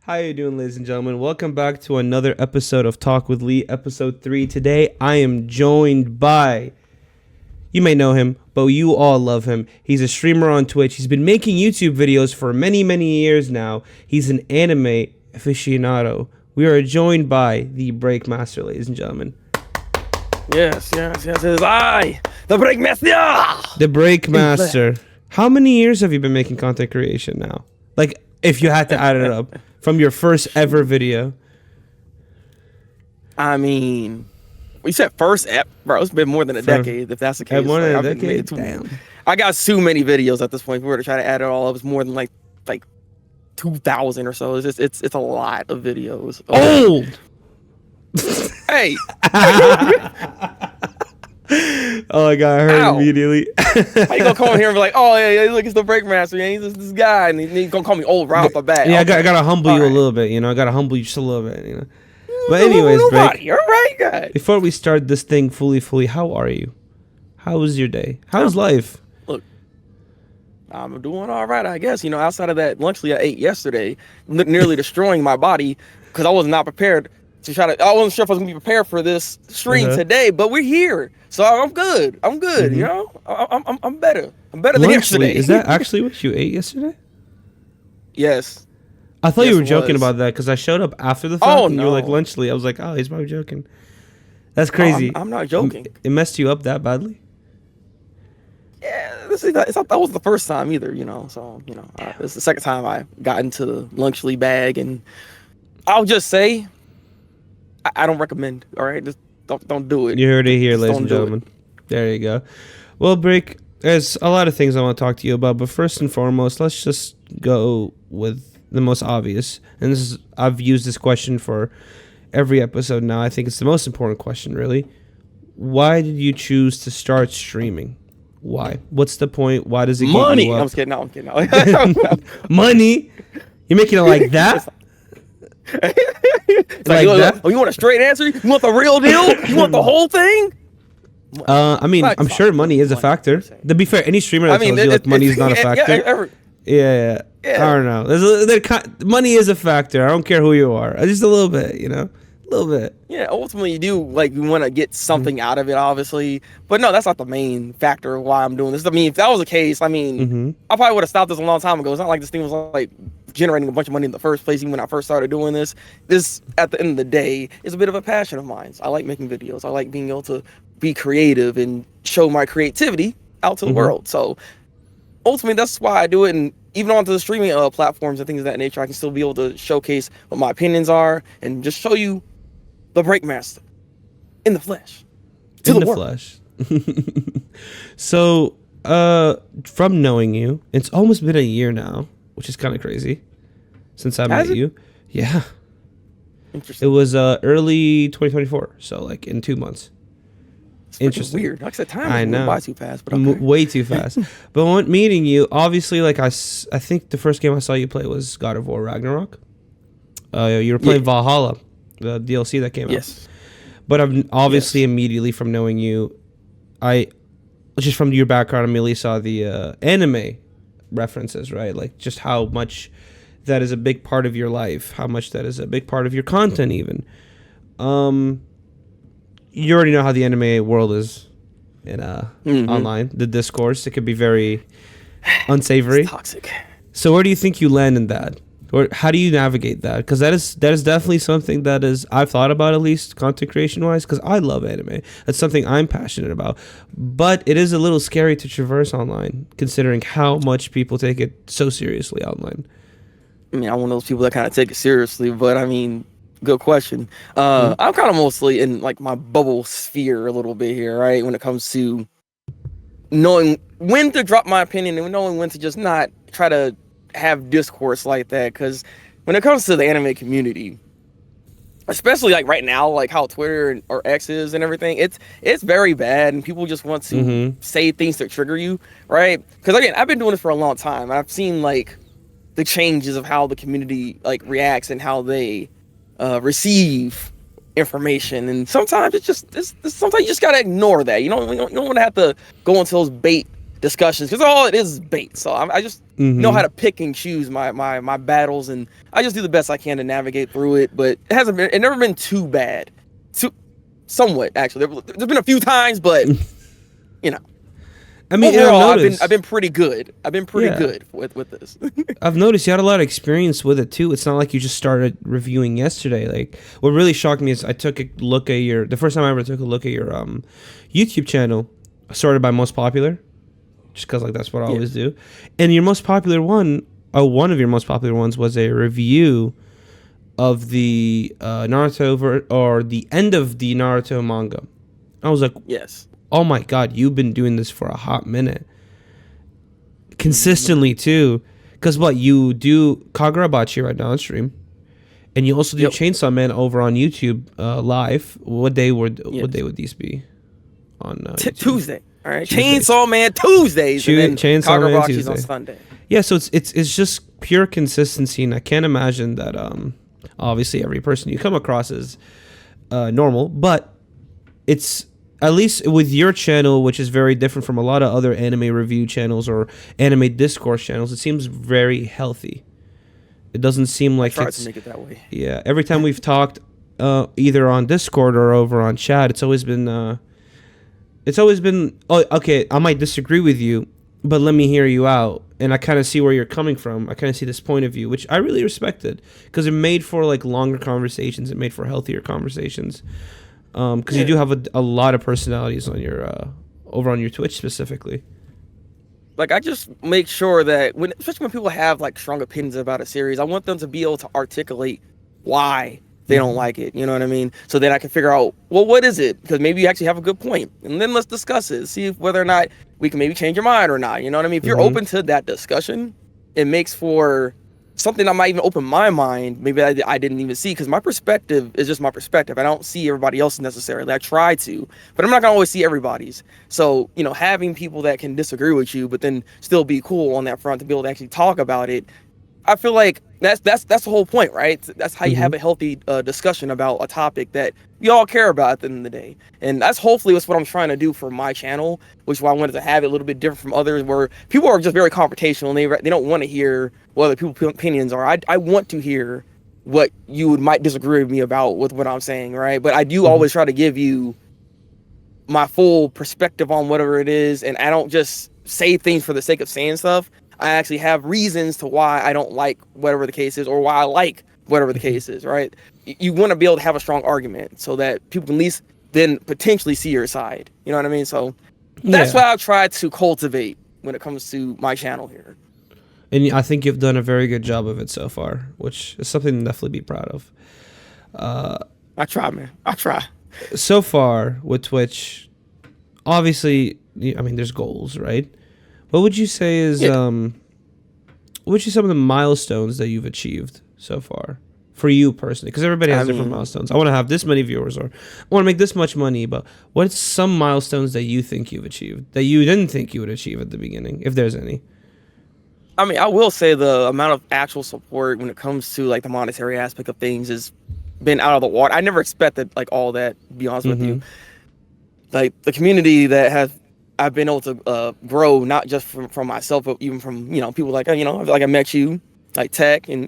How you doing, ladies and gentlemen? Welcome back to another episode of Talk with Lee, episode 3. Today, I am joined by, you may know him, but you all love him. He's a streamer on Twitch. He's been making YouTube videos for many, many years now. He's an anime aficionado. We are joined by the Thabreakmaster, ladies and gentlemen. Yes, it's I, the Thabreakmaster. The Thabreakmaster. How many years have you been making content creation now? Like, if you had to add it up from your first ever video. I mean, we said first ep, bro. It's been more than a decade, if that's the case. More than like, a decade? Damn. I got too many videos at this point. If we were to try to add it all up, it's more than like 2,000 or so. It's a lot of videos. Old. Hey. Oh my god, I heard immediately. How you gonna come in here and be like, oh yeah, look, it's the Thabreakmaster, man. He's this guy, and he's gonna call me old right off the bat. Yeah, I gotta humble you a little bit, you know. I gotta humble you just a little bit, you know. But anyways, Break, you're right, guy. before we start this thing fully, how are you? How was your day? How's life? Look, I'm doing all right, I guess. You know, outside of that lunch I ate yesterday, nearly destroying my body because I was not prepared to try to. I wasn't sure if I was gonna be prepared for this stream today, but we're here, so I'm good. I'm good. You know, I'm better. I'm better than yesterday. Is that actually what you ate yesterday? Yes. I thought you were joking about that because I showed up after the fact and you were like lunchly. I was like, oh, he's probably joking. That's crazy. I'm not joking. It messed you up that badly? Yeah, that was the first time either. You know, so you know, it's the second time I got into the lunchly bag, and I'll just say, I don't recommend. All right, just don't do it. You heard it here, ladies and gentlemen. There you go. Well, Break, there's a lot of things I want to talk to you about, but first and foremost, let's just go with the most obvious. And I've used this question for every episode now. I think it's the most important question, really. Why did you choose to start streaming? Why? What's the point? Why does it get money? you up? I'm just kidding. No, I'm kidding. Money? You're making it like that? It's like that? Oh, you want a straight answer? You want the real deal? You want the whole thing? I mean, I'm sure money is a factor. To be fair, any streamer that tells you like money is not a factor. Yeah. I don't know. Money is a factor. I don't care who you are. Just a little bit, you know, a little bit. Yeah, ultimately you do you want to get something out of it, obviously. But no, that's not the main factor of why I'm doing this. I mean, if that was the case, I mean, I probably would have stopped this a long time ago. It's not like this thing was like generating a bunch of money in the first place, even when I first started doing this. This, at the end of the day, is a bit of a passion of mine. I like making videos. I like being able to be creative and show my creativity out to the world. So ultimately, that's why I do it. And even onto the streaming platforms and things of that nature, I can still be able to showcase what my opinions are and just show you the Thabreakmaster in the flesh. In the flesh. So, from knowing you, it's almost been a year now, which is kind of crazy, since I met you. Yeah. Interesting. It was early 2024, so like in 2 months. Interesting. Weird. Like I said, time went by too fast, but way too fast. But when meeting you, obviously, like I think the first game I saw you play was God of War Ragnarok. You were playing Valhalla, the DLC that came out. Yes. But I've obviously immediately from knowing you, just from your background, I immediately saw the anime references, right? Like just how much that is a big part of your life, how much that is a big part of your content, even. You already know how the anime world is in online, the discourse. It could be very unsavory. It's toxic. So where do you think you land in that? Or how do you navigate that? Because that is definitely something that is I've thought about, at least content creation wise, because I love anime. That's something I'm passionate about. But it is a little scary to traverse online, considering how much people take it so seriously online. I mean, I'm one of those people that kind of take it seriously, but I mean, good question. I'm kind of mostly in like my bubble sphere a little bit here, right? When it comes to knowing when to drop my opinion and knowing when to just not try to have discourse like that. Because when it comes to the anime community, especially like right now, like how Twitter or X is and everything, it's very bad, and people just want to say things that trigger you, right? Because again, I've been doing this for a long time. I've seen like the changes of how the community like reacts and how they receive information, and sometimes sometimes you just gotta ignore that. You don't want to have to go into those bait discussions, because all it is bait. So I just know how Mm-hmm. to pick and choose my battles, and I just do the best I can to navigate through it. But it never been too bad, too somewhat actually. There's been a few times, but you know, I mean, and I've overall noticed. I've been pretty good. I've been pretty Yeah, good with this. I've noticed you had a lot of experience with it too. It's not like you just started reviewing yesterday. Like, what really shocked me is I took a look at the first time I ever took a look at your YouTube channel, sorted by most popular, just because like that's what I Yeah. always do. And your most popular one, one of your most popular ones, was a review of the or the end of the Naruto manga. I was like, Yes. oh my god, you've been doing this for a hot minute, consistently too. Because what you do, Kagurabachi right now on stream, and you also do Yep. Chainsaw Man over on YouTube live. What day would Yes. these be on YouTube? Tuesday. All right. Tuesdays. Chainsaw Man Tuesdays, and then Chainsaw Man Kagurabachi's on Tuesday. Sunday. Yeah, so it's just pure consistency, and I can't imagine that. Obviously, every person you come across is normal, but it's at least with your channel, which is very different from a lot of other anime review channels or anime discourse channels. It seems very healthy. It doesn't seem like Try it's to make it that way. yeah. Every time we've talked, either on Discord or over on chat, it's always been. Oh, okay. I might disagree with you, but let me hear you out, and I kind of see where you're coming from. I kind of see this point of view, which I really respected, because it made for like longer conversations. It made for healthier conversations. Because you do have a lot of personalities on your over on your Twitch specifically. Like, I just make sure that especially when people have like strong opinions about a series, I want them to be able to articulate why they don't like it. You know what I mean? So then I can figure out, well, what is it? Because maybe you actually have a good point, and then let's discuss it. See whether or not we can maybe change your mind or not. You know what I mean? If you're open to that discussion, it makes for something that might even open my mind. Maybe I didn't even see, because my perspective is just my perspective. I don't see everybody else necessarily. I try to, but I'm not gonna always see everybody's. So, having people that can disagree with you, but then still be cool on that front to be able to actually talk about it, I feel like that's the whole point, right? That's how you have a healthy discussion about a topic that you all care about at the end of the day. And that's hopefully what I'm trying to do for my channel, which is why I wanted to have it a little bit different from others, where people are just very confrontational and they don't want to hear what other people's opinions are. I want to hear what you might disagree with me about with what I'm saying, right? But I do always try to give you my full perspective on whatever it is, and I don't just say things for the sake of saying stuff. I actually have reasons to why I don't like whatever the case is, or why I like whatever the case is, right? You want to be able to have a strong argument so that people can at least then potentially see your side. You know what I mean? So that's what I've tried to cultivate when it comes to my channel here. And I think you've done a very good job of it so far, which is something to definitely be proud of. I try, man. I try. So far with Twitch, obviously, I mean, there's goals, right? What would you say is what would you say some of the milestones that you've achieved so far for you personally? Because everybody has different milestones. I want to have this many viewers, or I want to make this much money. But what's some milestones that you think you've achieved that you didn't think you would achieve at the beginning, if there's any? I mean, I will say the amount of actual support when it comes to like the monetary aspect of things has been out of the water. I never expected like all that, to be honest with you. Like the community that I've been able to grow, not just from myself, but even from, people like, like I met you, like Tech, and,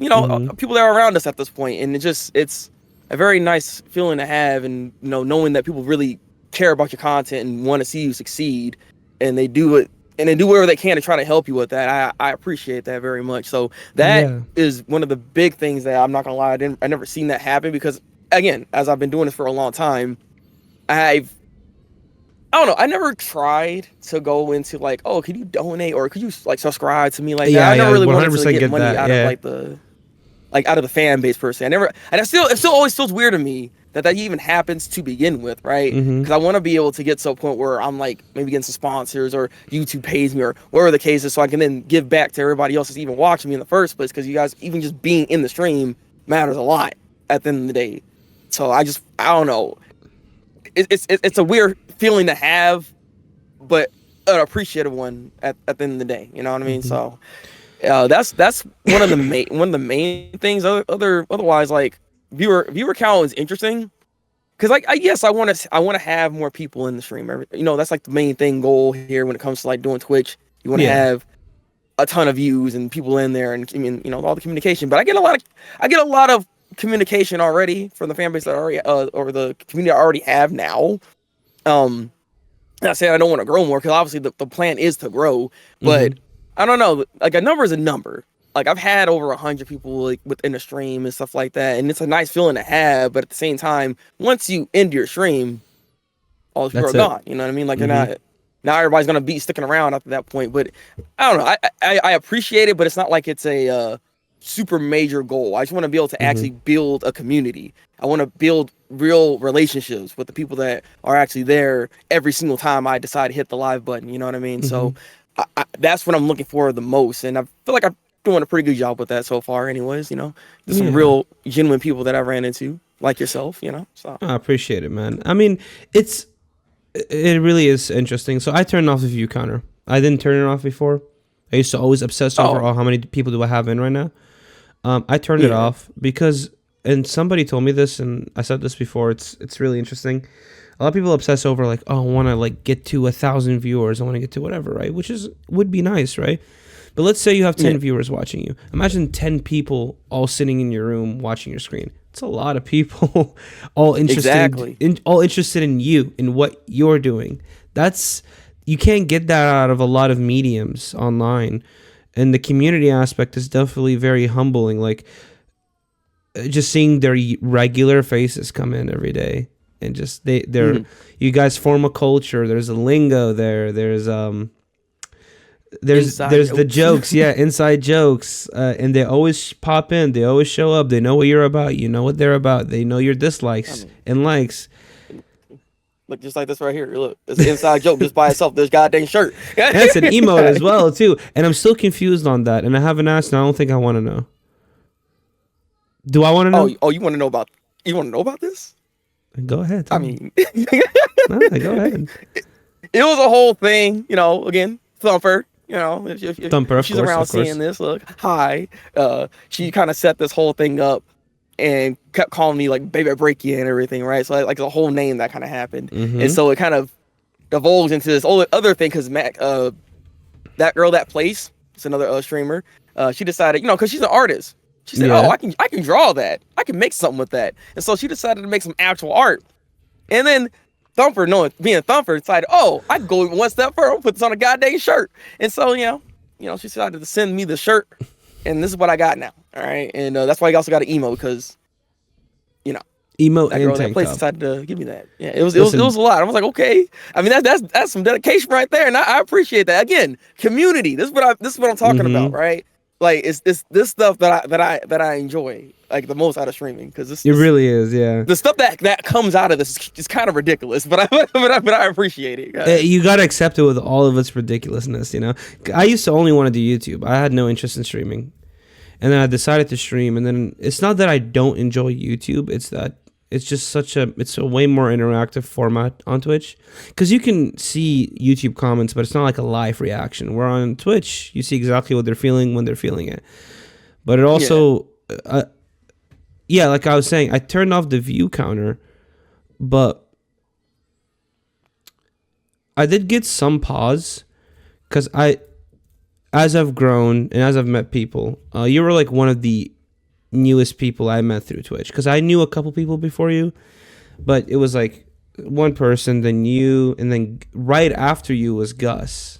people that are around us at this point. And it's a very nice feeling to have. And, knowing that people really care about your content and want to see you succeed, and they do it, and they do whatever they can to try to help you with that. I appreciate that very much. So that is one of the big things that I'm not going to lie. I never seen that happen, because again, as I've been doing this for a long time, I don't know. I never tried to go into like, oh, could you donate or could you like subscribe to me like that? I never really wanted to get money out of out of the fan base per se. It still always feels weird to me that even happens to begin with, right? Because I want to be able to get to a point where I'm like maybe getting some sponsors or YouTube pays me or whatever the case is, so I can then give back to everybody else that's even watching me in the first place. Because you guys, even just being in the stream matters a lot at the end of the day. So I don't know. It's a weird feeling to have, but an appreciative one at the end of the day. You know what I mean? So that's one of the main things. Otherwise, like viewer count is interesting, because I want to have more people in the stream. That's like the main goal here when it comes to like doing Twitch, You want to have a ton of views and people in there, and I mean, all the communication. But I get a lot of communication already from the fan base that I already or the community I already have now. Not saying I don't want to grow more, because obviously the plan is to grow, but I don't know. Like, a number is a number. Like, I've had over 100 people like within a stream and stuff like that, and it's a nice feeling to have. But at the same time, once you end your stream, all the people are gone. You know what I mean? Like, you're not. Now everybody's gonna be sticking around after that point. But I don't know. I appreciate it, but it's not like it's a super major goal. I just want to be able to actually build a community. I want to build real relationships with the people that are actually there every single time I decide to hit the live button. You know what I mean? So that's what I'm looking for the most, and I feel like I'm doing a pretty good job with that so far. Anyways, there's some real genuine people that I ran into, like yourself. So I appreciate it, man. I mean, it really is interesting. So I turned off the view counter. I didn't turn it off before. I used to always obsess over how many people do I have in right now. I turned it off because, and somebody told me this, and I said this before. It's really interesting. A lot of people obsess over like, oh, I want to like get to 1,000 viewers. I want to get to whatever, right? Which would be nice, right? But let's say you have 10 viewers watching you. Imagine 10 people all sitting in your room watching your screen. It's a lot of people all interested in you, in what you're doing. You can't get that out of a lot of mediums online. And the community aspect is definitely very humbling. Like, just seeing their regular faces come in every day, and just you guys form a culture. There's a lingo there. There's the jokes, inside jokes, and they always pop in. They always show up. They know what you're about. You know what they're about. They know your dislikes and likes. Look, just like this right here. Look, it's an inside joke just by itself. This goddamn shirt. That's an emote as well too, and I'm still confused on that. And I haven't asked, and I don't think I want to know. Do I want to know? Oh, you want to know about? You want to know about this? Go ahead. I mean, no, go ahead. It was a whole thing. Again, Thumper. If Thumper, she's around seeing this, look, hi. She kind of set this whole thing up and kept calling me like Baby Breaky and everything, right? So like the whole name that kind of happened, and so it kind of divulged into this other thing because Mac, that girl, that place, it's another streamer. She decided, because she's an artist. She said, "Oh, I can draw that. I can make something with that." And so she decided to make some actual art. And then Thumper, being Thumper, decided, "Oh, I can go even one step further. I'll put this on a goddamn shirt." And so, she decided to send me the shirt, and this is what I got now. All right, and that's why I also got an emo, because, emo that girl and that place decided to give me that. Yeah, it was a lot. I was like, okay. I mean, that's some dedication right there, and I appreciate that. Again, community. This is what I'm talking about, right? Like, it's this stuff that I enjoy like the most out of streaming, because it really is, yeah. The stuff that comes out of this is kind of ridiculous, but I appreciate it. You gotta accept it with all of its ridiculousness, I used to only want to do YouTube. I had no interest in streaming, and then I decided to stream. And then it's not that I don't enjoy YouTube; it's that it's just it's a way more interactive format on Twitch, because you can see YouTube comments, but it's not like a live reaction. Where on Twitch, you see exactly what they're feeling when they're feeling it. But it also, like I was saying, I turned off the view counter, but I did get some pause, because as I've grown and as I've met people, you were like one of the newest people I met through Twitch, because I knew a couple people before you, but it was like one person, then you, and then right after you was Gus,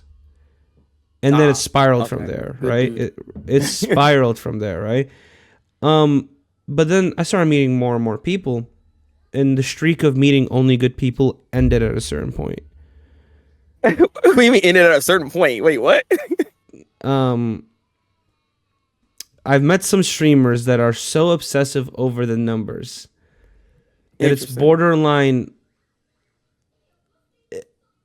and then it spiraled from there, right? It spiraled from there, right? But then I started meeting more and more people, and the streak of meeting only good people ended at a certain point. What do you mean ended at a certain point? Wait, what? I've met some streamers that are so obsessive over the numbers that it's borderline.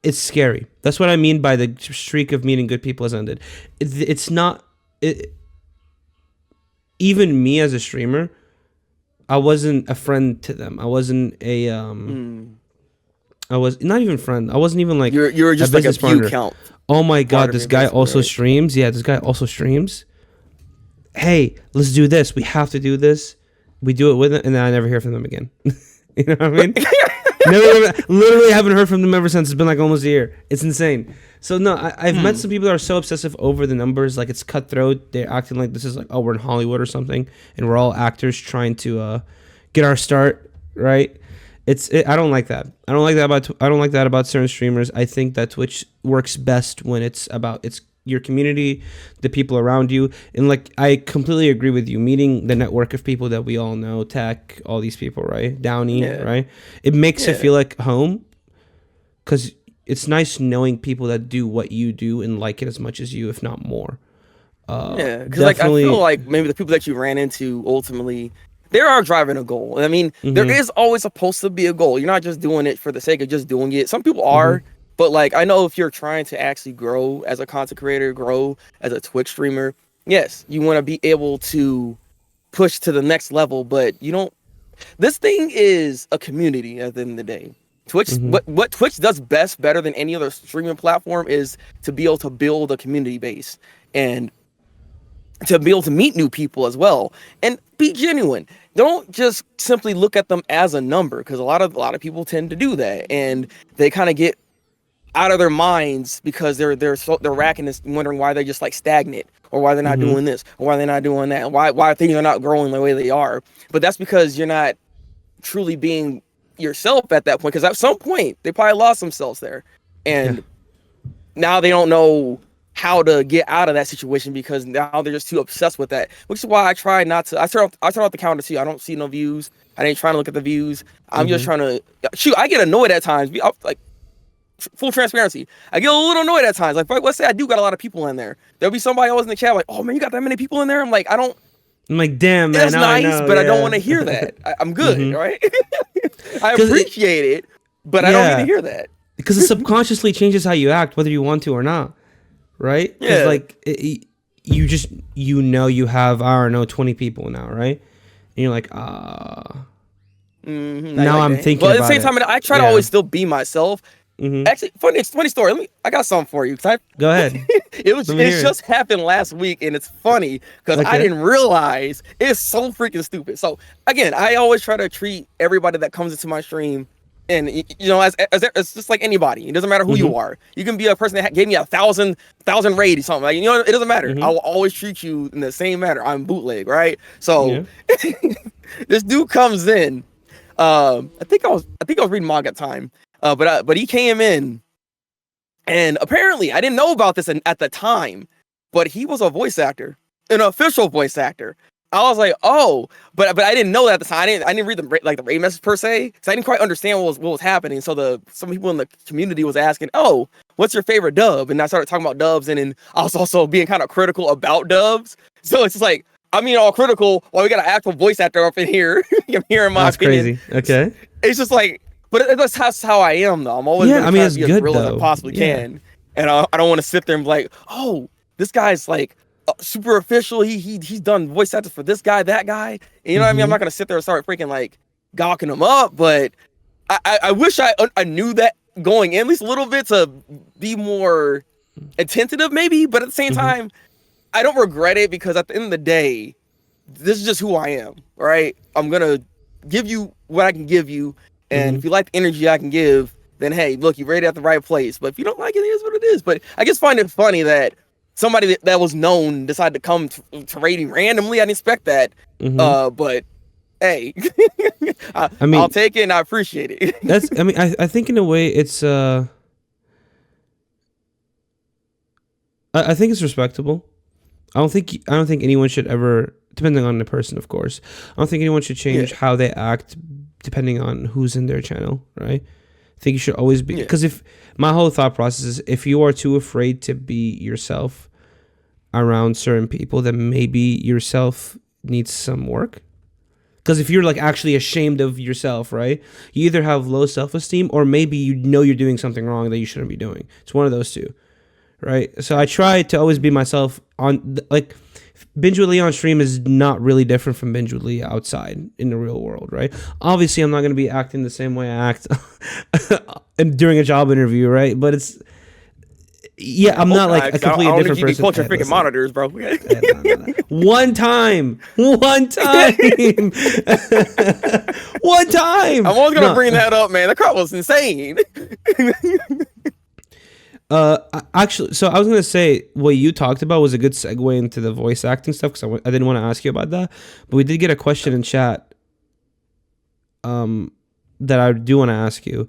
It's scary. That's what I mean by the streak of meeting good people has ended. It's not. Even me as a streamer, I wasn't a friend to them. I wasn't a I was not even friend. I wasn't even like you're just like a view count. Oh my god, this guy also streams. Yeah, this guy also streams. Hey, let's do this. We have to do this. We do it with it, and then I never hear from them again. You know what I mean? Literally haven't heard from them ever since. It's been like almost a year. It's insane. So no, I've met some people that are so obsessive over the numbers, like it's cutthroat. They're acting like this is like, oh, we're in Hollywood or something, and we're all actors trying to get our start, right? I don't like that. I don't like that about certain streamers. I think that Twitch works best when it's your community, the people around you, and like I completely agree with you. Meeting the network of people that we all know, Tech, all these people, right? Downey, right? It makes it feel like home, because it's nice knowing people that do what you do and like it as much as you, if not more. Because like I feel like maybe the people that you ran into ultimately, they are driving a goal. I mean, there is always supposed to be a goal. You're not just doing it for the sake of just doing it. Some people are, but like I know if you're trying to actually grow as a content creator, grow as a Twitch streamer, yes, you want to be able to push to the next level, but you don't. This thing is a community at the end of the day. Twitch, what Twitch does better than any other streaming platform is to be able to build a community base and to be able to meet new people as well and be genuine. Don't just simply look at them as a number, because a lot of people tend to do that, and they kind of get out of their minds because they're racking this, wondering why they're just like stagnant, or why they're not doing this, or why they're not doing that, why things are not growing the way they are. But that's because you're not truly being yourself at that point, because at some point they probably lost themselves there, and now they don't know how to get out of that situation because now they're just too obsessed with that. Which is why I try not to. I turn off the counter too. I don't see no views. I ain't trying to look at the views. I'm just trying to shoot. I get annoyed at times. Like full transparency, I get a little annoyed at times. Like let's say I do got a lot of people in there. There'll be somebody else in the chat like, "Oh man, you got that many people in there?" I'm like, I'm like, damn man, that's nice, but I don't want to hear that. I'm good, right? I appreciate it, but I don't need to hear that because it subconsciously changes how you act, whether you want to or not. Right? Because like you have, I don't know, 20 people now, right? And you're like, now I'm thinking. But at the same time, I try to always still be myself. Actually, funny story. I got something for you. Go ahead. it just happened last week, and it's funny because I didn't realize it's so freaking stupid. So again, I always try to treat everybody that comes into my stream, and you know, as it's just like anybody. It doesn't matter who you are. You can be a person that gave me 1,000 raid or something. Like, you know, it doesn't matter. I will always treat you in the same manner. I'm bootleg, right? So this dude comes in. I think I was reading manga at the time. But he came in, and apparently I didn't know about this at the time, but he was a voice actor, an official voice actor. I was like, oh, but I didn't know that at the time. I didn't read the raid message per se, because I didn't quite understand what was happening. So some people in the community was asking, oh, what's your favorite dub? And I started talking about dubs, and then I was also being kind of critical about dubs. So it's just like, I mean, all critical while we got an actual voice actor up in here. I'm hearing my opinion. That's crazy. Okay. It's just like, but that's how I am, though. I'm always trying to be as real as I possibly can, and I don't want to sit there and be like, oh, this guy's like super official. He's done voice actors for this guy, that guy. And you know what I mean? I'm not gonna sit there and start freaking like gawking him up, but I wish I knew that going in at least a little bit to be more attentive, maybe. But at the same time, I don't regret it, because at the end of the day, this is just who I am. Right? I'm gonna give you what I can give you. And if you like the energy I can give, then hey, look, you rated at the right place. But if you don't like it, it is what it is. But I just find it funny that somebody that was known decided to come to rating randomly. I didn't expect that. But hey, I'll take it and I appreciate it. I think in a way it's I think it's respectable. I don't think anyone should ever, depending on the person, of course, I don't think anyone should change how they act depending on who's in their channel, right? I think you should always be, because if my whole thought process is, if you are too afraid to be yourself around certain people, then maybe yourself needs some work. Because if you're like actually ashamed of yourself, right, you either have low self-esteem, or maybe you know you're doing something wrong that you shouldn't be doing. It's one of those two, right? So I try to always be myself. On like, Binge with Lee on stream is not really different from Binge with Lee outside in the real world, right? Obviously, I'm not going to be acting the same way I act during a job interview, right? But Yeah, I'm not like a I completely don't need different you to person. punch your Hey, freaking listen. monitors, bro. No. One time, one time, one time. I'm always gonna No, bring that up, man. That crowd was insane. actually, so I was gonna say what you talked about was a good segue into the voice acting stuff because I didn't want to ask you about that, but we did get a question in chat, that I do want to ask you.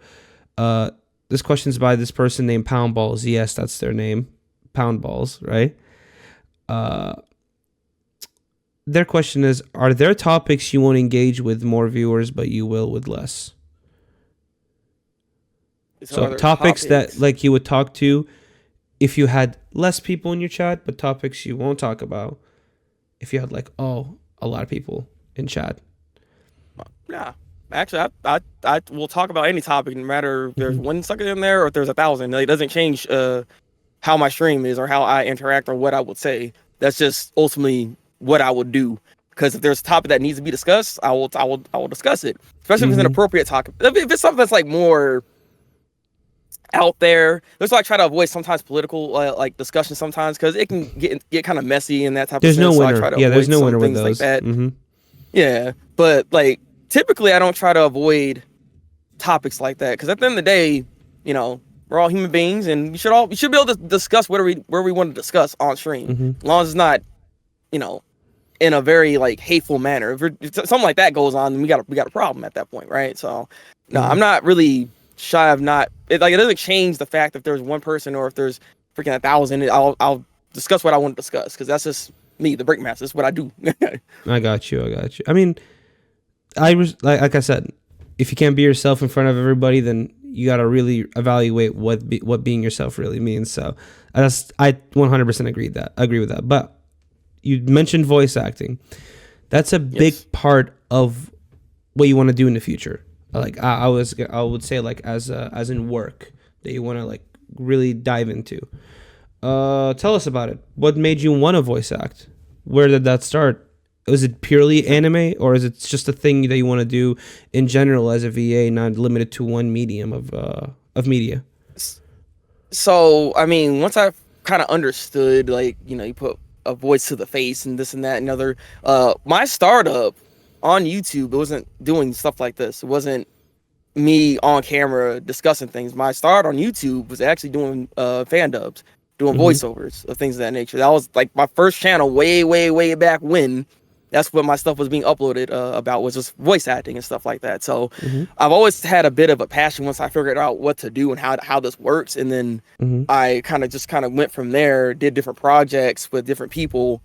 This question's by this person named Pound Balls. Yes, that's their name, Pound Balls, right? Their question is: are there topics you won't engage with more viewers, but you will with less? So topics that like you would talk to if you had less people in your chat, but topics you won't talk about if you had like a lot of people in chat. Yeah, actually, I will talk about any topic, no matter if there's one sucker in there or if there's 1,000. It doesn't change how my stream is or how I interact or what I would say. That's just ultimately what I would do. Because if there's a topic that needs to be discussed, I will discuss it. Especially if it's an appropriate topic. If it's something that's like more out there, that's why I try to avoid sometimes political like discussion sometimes because it can get kind of messy in that type There's of sense. no winner. So I try to Yeah, there's avoid no some winner with things those. like that. Yeah, but like typically I don't try to avoid topics like that because at the end of the day, you know, we're all human beings and we should be able to discuss where we want to discuss on stream, as long as it's not, you know, in a very like hateful manner. If something like that goes on, then we got a problem at that point, right? So no, I'm not really shy of not it doesn't change the fact if there's one person or if there's freaking 1,000. I'll discuss what I want to discuss because that's just me, the Breakmaster. That's what I do. I got you. I mean, I was like I said, if you can't be yourself in front of everybody, then you got to really evaluate what being yourself really means. So I 100% agree with that. But you mentioned voice acting. That's a big part of what you want to do in the future. Like I would say like as in work that you want to like really dive into. Tell us about it. What made you want to voice act? Where did that start? Was it purely anime, or is it just a thing that you want to do in general as a VA, not limited to one medium of media? So, I mean, once I kind of understood, like, you know, you put a voice to the face and this and that and other, my startup on YouTube, it wasn't doing stuff like this. It wasn't me on camera discussing things. My start on YouTube was actually doing fan dubs, doing voiceovers of things of that nature. That was like my first channel way back when. That's what my stuff was being uploaded about, was just voice acting and stuff like that. So I've always had a bit of a passion once I figured out what to do and how this works. And then I kind of went from there, did different projects with different people.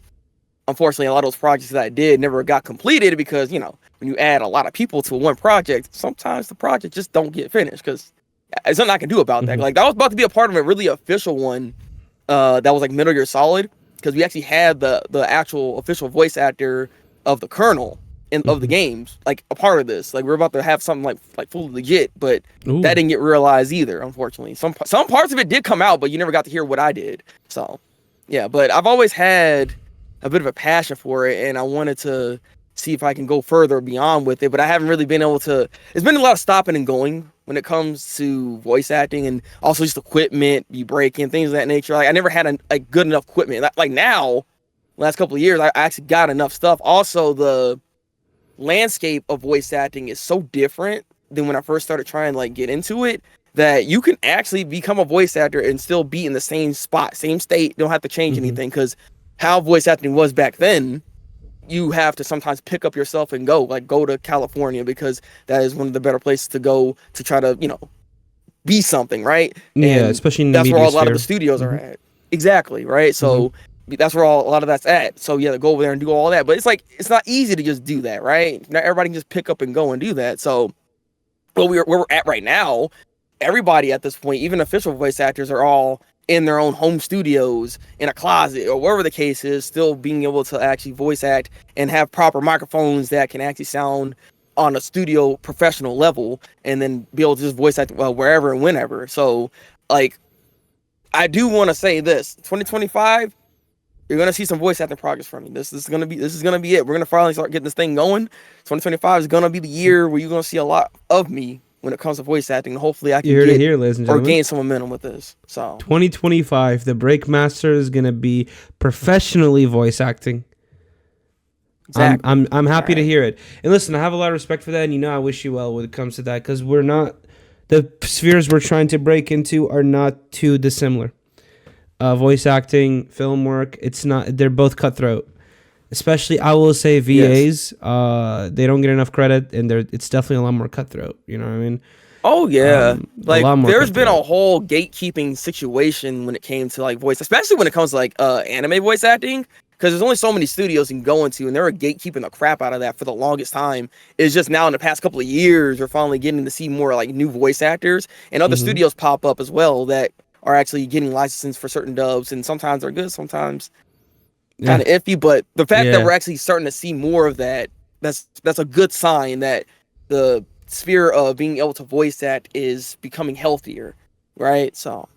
Unfortunately, a lot of those projects that I did never got completed because, you know, when you add a lot of people to one project, sometimes the project just don't get finished because there's nothing I can do about that. Like, that was about to be a part of a really official one that was like Metal Gear Solid, because we actually had the actual official voice actor of the Colonel of the games, like a part of this. Like, we're about to have something like fully legit, but that didn't get realized either, unfortunately. Some parts of it did come out, but you never got to hear what I did. So, yeah, but I've always had a bit of a passion for it, and I wanted to see if I can go further beyond with it, but I haven't really been able to. It's been a lot of stopping and going when it comes to voice acting, and also just equipment be breaking, things of that nature. Like, I never had a good enough equipment. Like now, last couple of years, I actually got enough stuff. Also, the landscape of voice acting is so different than when I first started trying to like get into it, that you can actually become a voice actor and still be in the same spot, same state. Don't have to change anything, because how voice acting was back then, you have to sometimes pick up yourself and go to California, because that is one of the better places to go to try to, you know, be something, right? Yeah, And especially in the that's media where a lot of sphere. the studios are at. Exactly, right? So that's where a lot of that's at. So yeah, to go over there and do all that, but it's like, it's not easy to just do that, right? Not everybody can just pick up and go and do that. So where we're at right now, everybody at this point, even official voice actors, are all in their own home studios, in a closet, or wherever the case is, still being able to actually voice act and have proper microphones that can actually sound on a studio professional level, and then be able to just voice act wherever and whenever. So, like, I do want to say this: 2025, you're gonna see some voice acting projects from me. This is gonna be it. We're gonna finally start getting this thing going. 2025 is gonna be the year where you're gonna see a lot of me when it comes to voice acting. Hopefully, I can You heard it get here, ladies and or gentlemen. gain some momentum with this. So 2025, the Breakmaster is gonna be professionally voice acting. exactly. I'm happy to Alright. hear it. And listen, I have a lot of respect for that, and you know I wish you well when it comes to that, because we're not the spheres we're trying to break into are not too dissimilar. Voice acting, film work, it's not. They're both cutthroat. Especially, I will say Yes. VAs. They don't get enough credit, and it's definitely a lot more cutthroat. You know what I mean? Oh yeah. A Like lot more there's been cutthroat. a whole gatekeeping situation when it came to like voice, especially when it comes to like anime voice acting. Because there's only so many studios you can go into, and they were gatekeeping the crap out of that for the longest time. It's just now in the past couple of years, we're finally getting to see more like new voice actors, and other Hmm. studios pop up as well that are actually getting licenses for certain dubs, and sometimes they're good, sometimes kind Yeah, of iffy. But the fact that yeah. we're actually starting to see more of that, that's a good sign that the sphere of being able to voice act is becoming healthier, right? So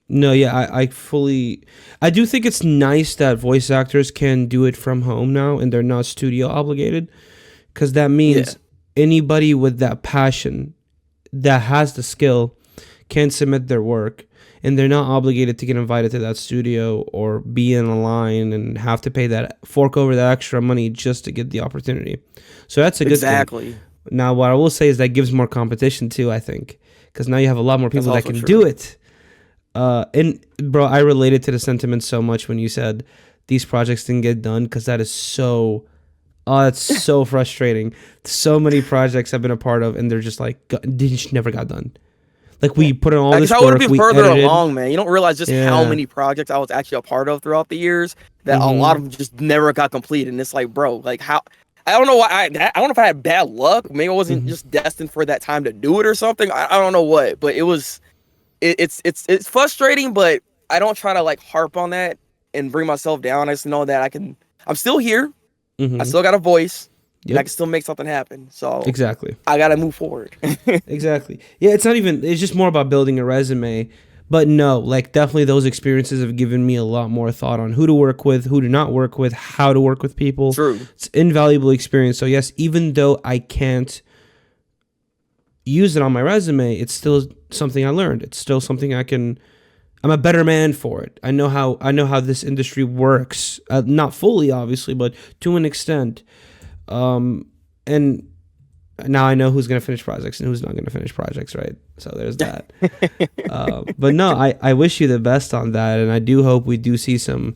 No, yeah, I do think it's nice that voice actors can do it from home now and they're not studio obligated, because that yeah, means anybody with that passion that has the skill can submit their work, and they're not obligated to get invited to that studio or be in a line and have to pay that fork over that extra money just to get the opportunity. So that's a good thing. exactly. Now, what I will say is that gives more competition too, I think, because now you have a lot more That's people that also can do true. it. And bro, I related to the sentiment so much when you said these projects didn't get done, because that is so, oh, it's so frustrating. So many projects I've been a part of, and they're just like, they just never got done. Like, Yeah. we put in all Like, if this I would have work, been we further edited. along, man, you don't realize just how Yeah. many projects I was actually a part of throughout the years that a lot Mm-hmm. of them just never got completed. And it's like, bro, like how I don't know why I don't know if I had bad luck. Maybe I wasn't Mm-hmm. just destined for that time to do it or something. I don't know what, but it's frustrating, but I don't try to like harp on that and bring myself down. I just know that I'm still here. I Mm-hmm. still got a voice and I Yep. can still make something happen. So Exactly. I gotta move forward. Exactly. Yeah, it's not even, it's just more about building a resume. But no, like, definitely those experiences have given me a lot more thought on who to work with, who to not work with, how to work with people. True. It's invaluable experience. So yes, even though I can't use it on my resume, it's still something I learned. It's still something I'm a better man for it. I know how this industry works. Not fully, obviously, but to an extent. And now I know who's going to finish projects and who's not going to finish projects, right? So there's that. But no, I wish you the best on that, and I do hope we do see some.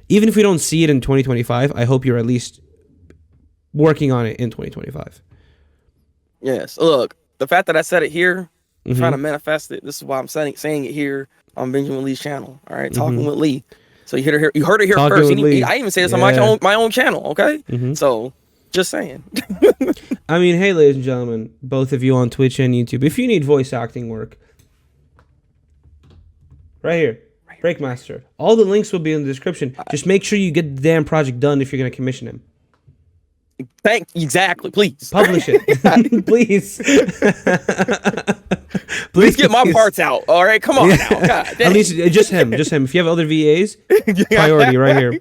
Even if we don't see it in 2025, I hope you're at least working on it in 2025. Yes. Look, the fact that I said it here, I'm trying Mm-hmm. to manifest it. This is why I'm saying it here on Benjamin Lee's channel. All right, talking Mm-hmm. with Lee. So you heard it here Talking first. with Lee. I even say this on Yeah. my own channel. Okay, Mm-hmm. so just saying. I mean, hey, ladies and gentlemen, both of you on Twitch and YouTube, if you need voice acting work, right here, Breakmaster. All the links will be in the description. Just make sure you get the damn project done if you're going to commission him. Exactly. Please. Publish it. Please. Please get my parts out. All right, come on Yeah. now. God, At dang. least just him. Just him. If you have other VAs, priority right here.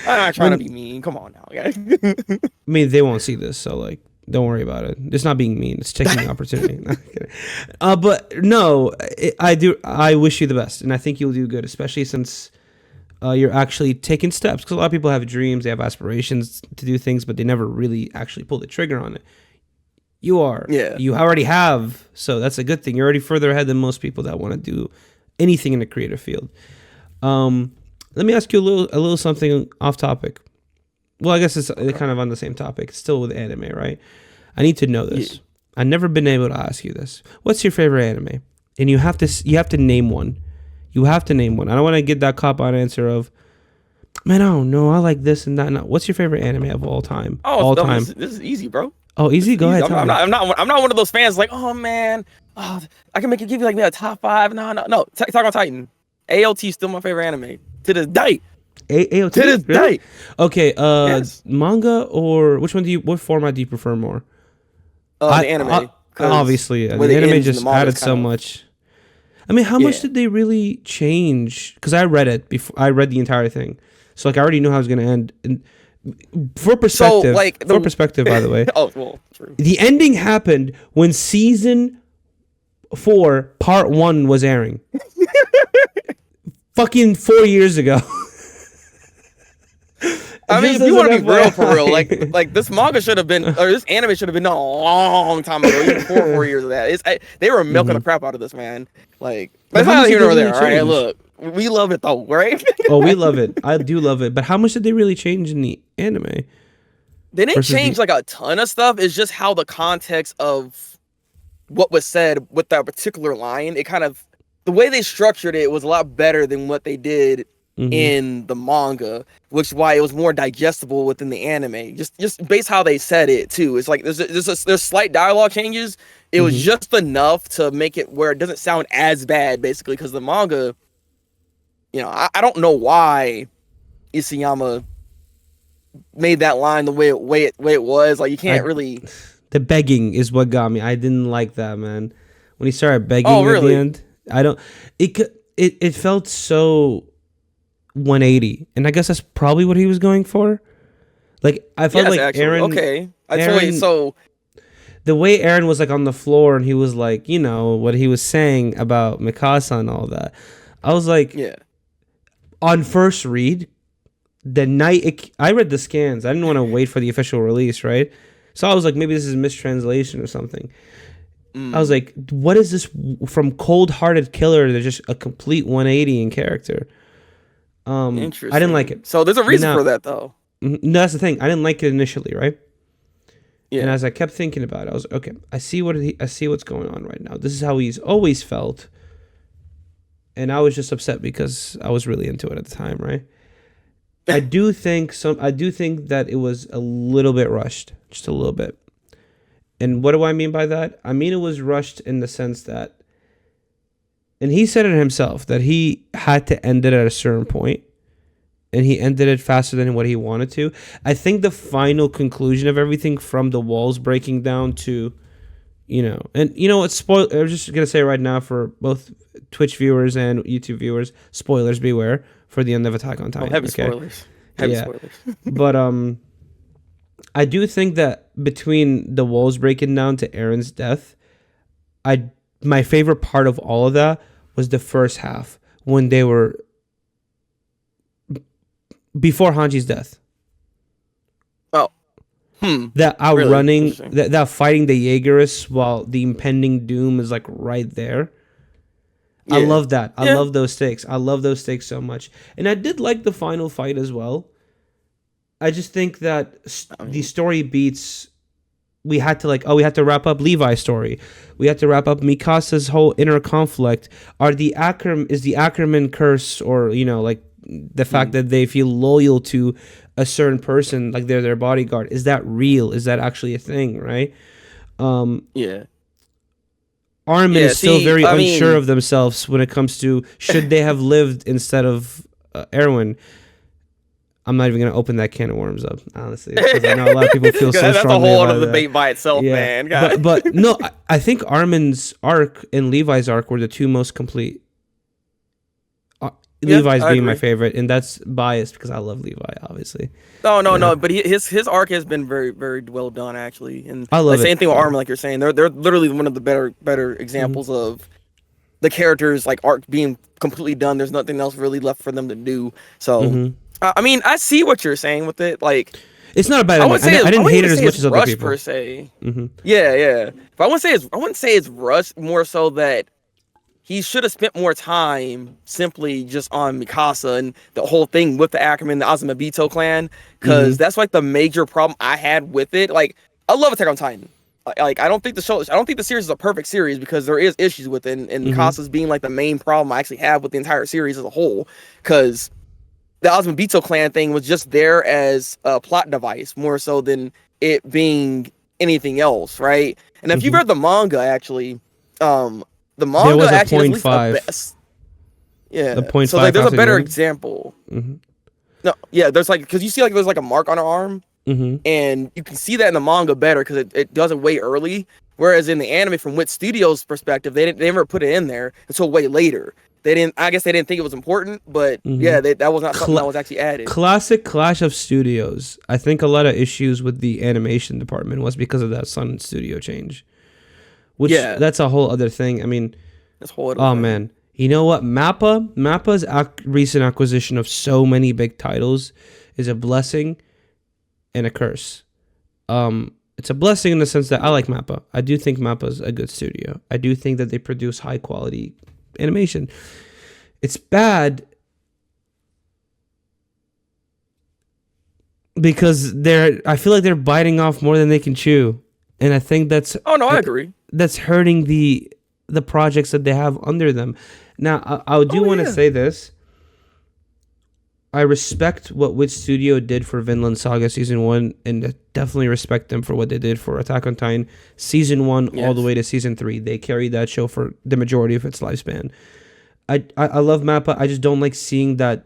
I'm not trying to be mean. Come on now, guys. I mean, they won't see this, so like, don't worry about it. It's not being mean. It's taking the opportunity. No, I'm kidding. But no, I do. I wish you the best, and I think you'll do good, especially since you're actually taking steps. Because a lot of people have dreams, they have aspirations to do things, but they never really actually pull the trigger on it. You are. Yeah. You already have, so that's a good thing. You're already further ahead than most people that want to do anything in the creative field. Let me ask you a little something off topic. Well, I guess it's kind of on the same topic. It's still with anime, right? I need to know this. Yeah. I've never been able to ask you this. What's your favorite anime? And you have to name one. You have to name one. I don't want to get that cop out answer of, man, I don't know. I like this and that. No. What's your favorite anime of all time? Oh, All time. this is easy, bro. Oh, easy. Go ahead. I'm Tell me. I'm not one of those fans like, oh man, I can give you like maybe a top five. No. Talk on Titan. AOT is still my favorite anime to this day. AOT? To this Really? day. Okay. Yes. Manga, or what format do you prefer more? The anime. 'Cause Obviously, where the it anime ends and just the manga added is so kind of- much. I mean, how much Yeah. did they really change? Because I read it before. I read the entire thing, so like I already knew how it was gonna end. And For perspective, like, for perspective, by the way, oh well, true. the ending happened when season 4, part 1 was airing. Fucking 4 years ago. I mean, Just if you as want to an be real for real, FYI. like this manga should have been, or this anime should have been done a long time ago, even before 4 years of that. They were milking the crap out of this, man. Like, But that's how not much here did nor they there. really All right, change? look, we love it though, right? Oh, we love it. I do love it. But how much did they really change in the anime? They didn't versus change like a ton of stuff. It's just how the context of what was said with that particular line. It kind of, the way they structured it was a lot better than what they did in the manga, which is why it was more digestible within the anime. Just based how they said it too. It's like there's slight dialogue changes. It was just enough to make it where it doesn't sound as bad, basically, because the manga, you know, I don't know why Isayama made that line the way it was. Like, you can't really. The begging is what got me. I didn't like that, man. When he started begging Oh, at really? the end, I don't. It felt so 180, and I guess that's probably what he was going for. Like, I felt Yes, like actually. Aaron. Okay, I totally. Aaron- So The way Aaron was like on the floor and he was like, you know, what he was saying about Mikasa and all that. I was like, yeah. on first read, the night I read the scans, I didn't want to wait for the official release, right? So I was like, maybe this is a mistranslation or something. I was like, what is this from cold-hearted killer to just a complete 180 in character? Interesting. I didn't like it. So there's a reason Now- for that, though. No, that's the thing. I didn't like it initially, right? Yeah. And as I kept thinking about it, I was okay. I see what's going on right now. This is how he's always felt, and I was just upset because I was really into it at the time, right? I do think that it was a little bit rushed, just a little bit. And what do I mean by that? I mean it was rushed in the sense that, and he said it himself, that he had to end it at a certain point, and he ended it faster than what he wanted to. I think the final conclusion of everything, from the walls breaking down to, you know, and you know what, I'm just gonna say right now for both Twitch viewers and YouTube viewers, spoilers beware for the end of Attack on Titan. Heavy spoilers. Heavy spoilers. But I do think that between the walls breaking down to Aaron's death, my favorite part of all of that was the first half when they were before Hanji's death. Oh. That outrunning, Really? that fighting the Jaegerists while the impending doom is like right there. I Yeah. love that. I Yeah. love those stakes. I love those stakes so much. And I did like the final fight as well. I just think that the story beats. We had to wrap up Levi's story. We had to wrap up Mikasa's whole inner conflict. Is the Ackerman curse, or you know, like the fact that they feel loyal to a certain person, like they're their bodyguard, is that real? Is that actually a thing, right? Yeah. Armin is still very I unsure mean- of themselves when it comes to should they have lived instead of Erwin. I'm not even gonna open that can of worms up, honestly, because I know a lot of people feel so That's a strongly whole about other that. debate by itself, man. God. But no, I think Armin's arc and Levi's arc were the two most complete. Yeah, Levi's I being my agree. favorite, and that's biased because I love Levi, obviously. No. But his arc has been very, very well done, actually. And I love the same it. thing with Armin, like you're saying. They're literally one of the better examples of the characters like arc being completely done. There's nothing else really left for them to do. So, I mean, I see what you're saying with it. Like, It's not a bad. I wouldn't say I didn't wouldn't hate it even as say much it's as other rushed people. per se. Yeah. But I wouldn't say it's rushed. More so that he should have spent more time simply just on Mikasa and the whole thing with the Ackerman, the Azumabito clan, because that's like the major problem I had with it. Like, I love Attack on Titan. Like, I don't think the series is a perfect series because there is issues with it, and Mikasa's being like the main problem I actually have with the entire series as a whole, because the Azumabito clan thing was just there as a plot device more so than it being anything else, right? And if you've read the manga, actually, the manga There was a actually is at 0.5. least a best. Yeah, The 0.5 so like there's a after the better end? example. No, yeah, there's like, because you see like there's like a mark on her arm, and you can see that in the manga better because it does it way early. Whereas in the anime, from Wit Studios' perspective, they never put it in there until way later. they didn't. I guess they didn't think it was important, but yeah, that was not something that was actually added. Classic clash of studios. I think a lot of issues with the animation department was because of that Sun Studio change. Which that's a whole other thing. I mean, that's whole other oh thing. Man, you know what? Mappa's recent acquisition of so many big titles is a blessing and a curse. It's a blessing in the sense that I like Mappa. I do think Mappa's a good studio. I do think that they produce high quality animation. It's bad because I feel like they're biting off more than they can chew. And I think that's I agree. That's hurting the projects that they have under them. Now, I do want to say this. I respect what Wit Studio did for Vinland Saga Season 1, and definitely respect them for what they did for Attack on Titan Season 1 all the way to Season 3. They carried that show for the majority of its lifespan. I love Mappa. I just don't like seeing that,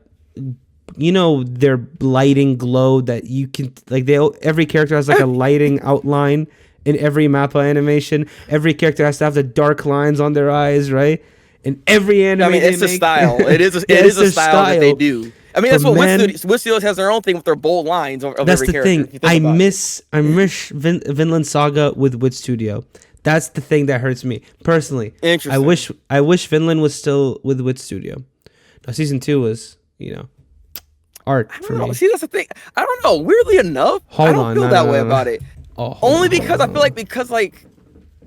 their lighting glow that you can, like, every character has like a lighting outline in every Mappa animation. Every character has to have the dark lines on their eyes, right? In every anime, I mean, it's a style. It is a style that they do. I mean, that's what Wit Studios has their own thing with their bold lines of that's every the character. Thing. I miss Vinland Saga with Wit Studio. That's the thing that hurts me personally. Interesting. I wish Vinland was still with Wit Studio. Now Season 2 was, art for me. See, that's the thing. I don't know. Weirdly enough, I don't feel that way about it. Only because I feel like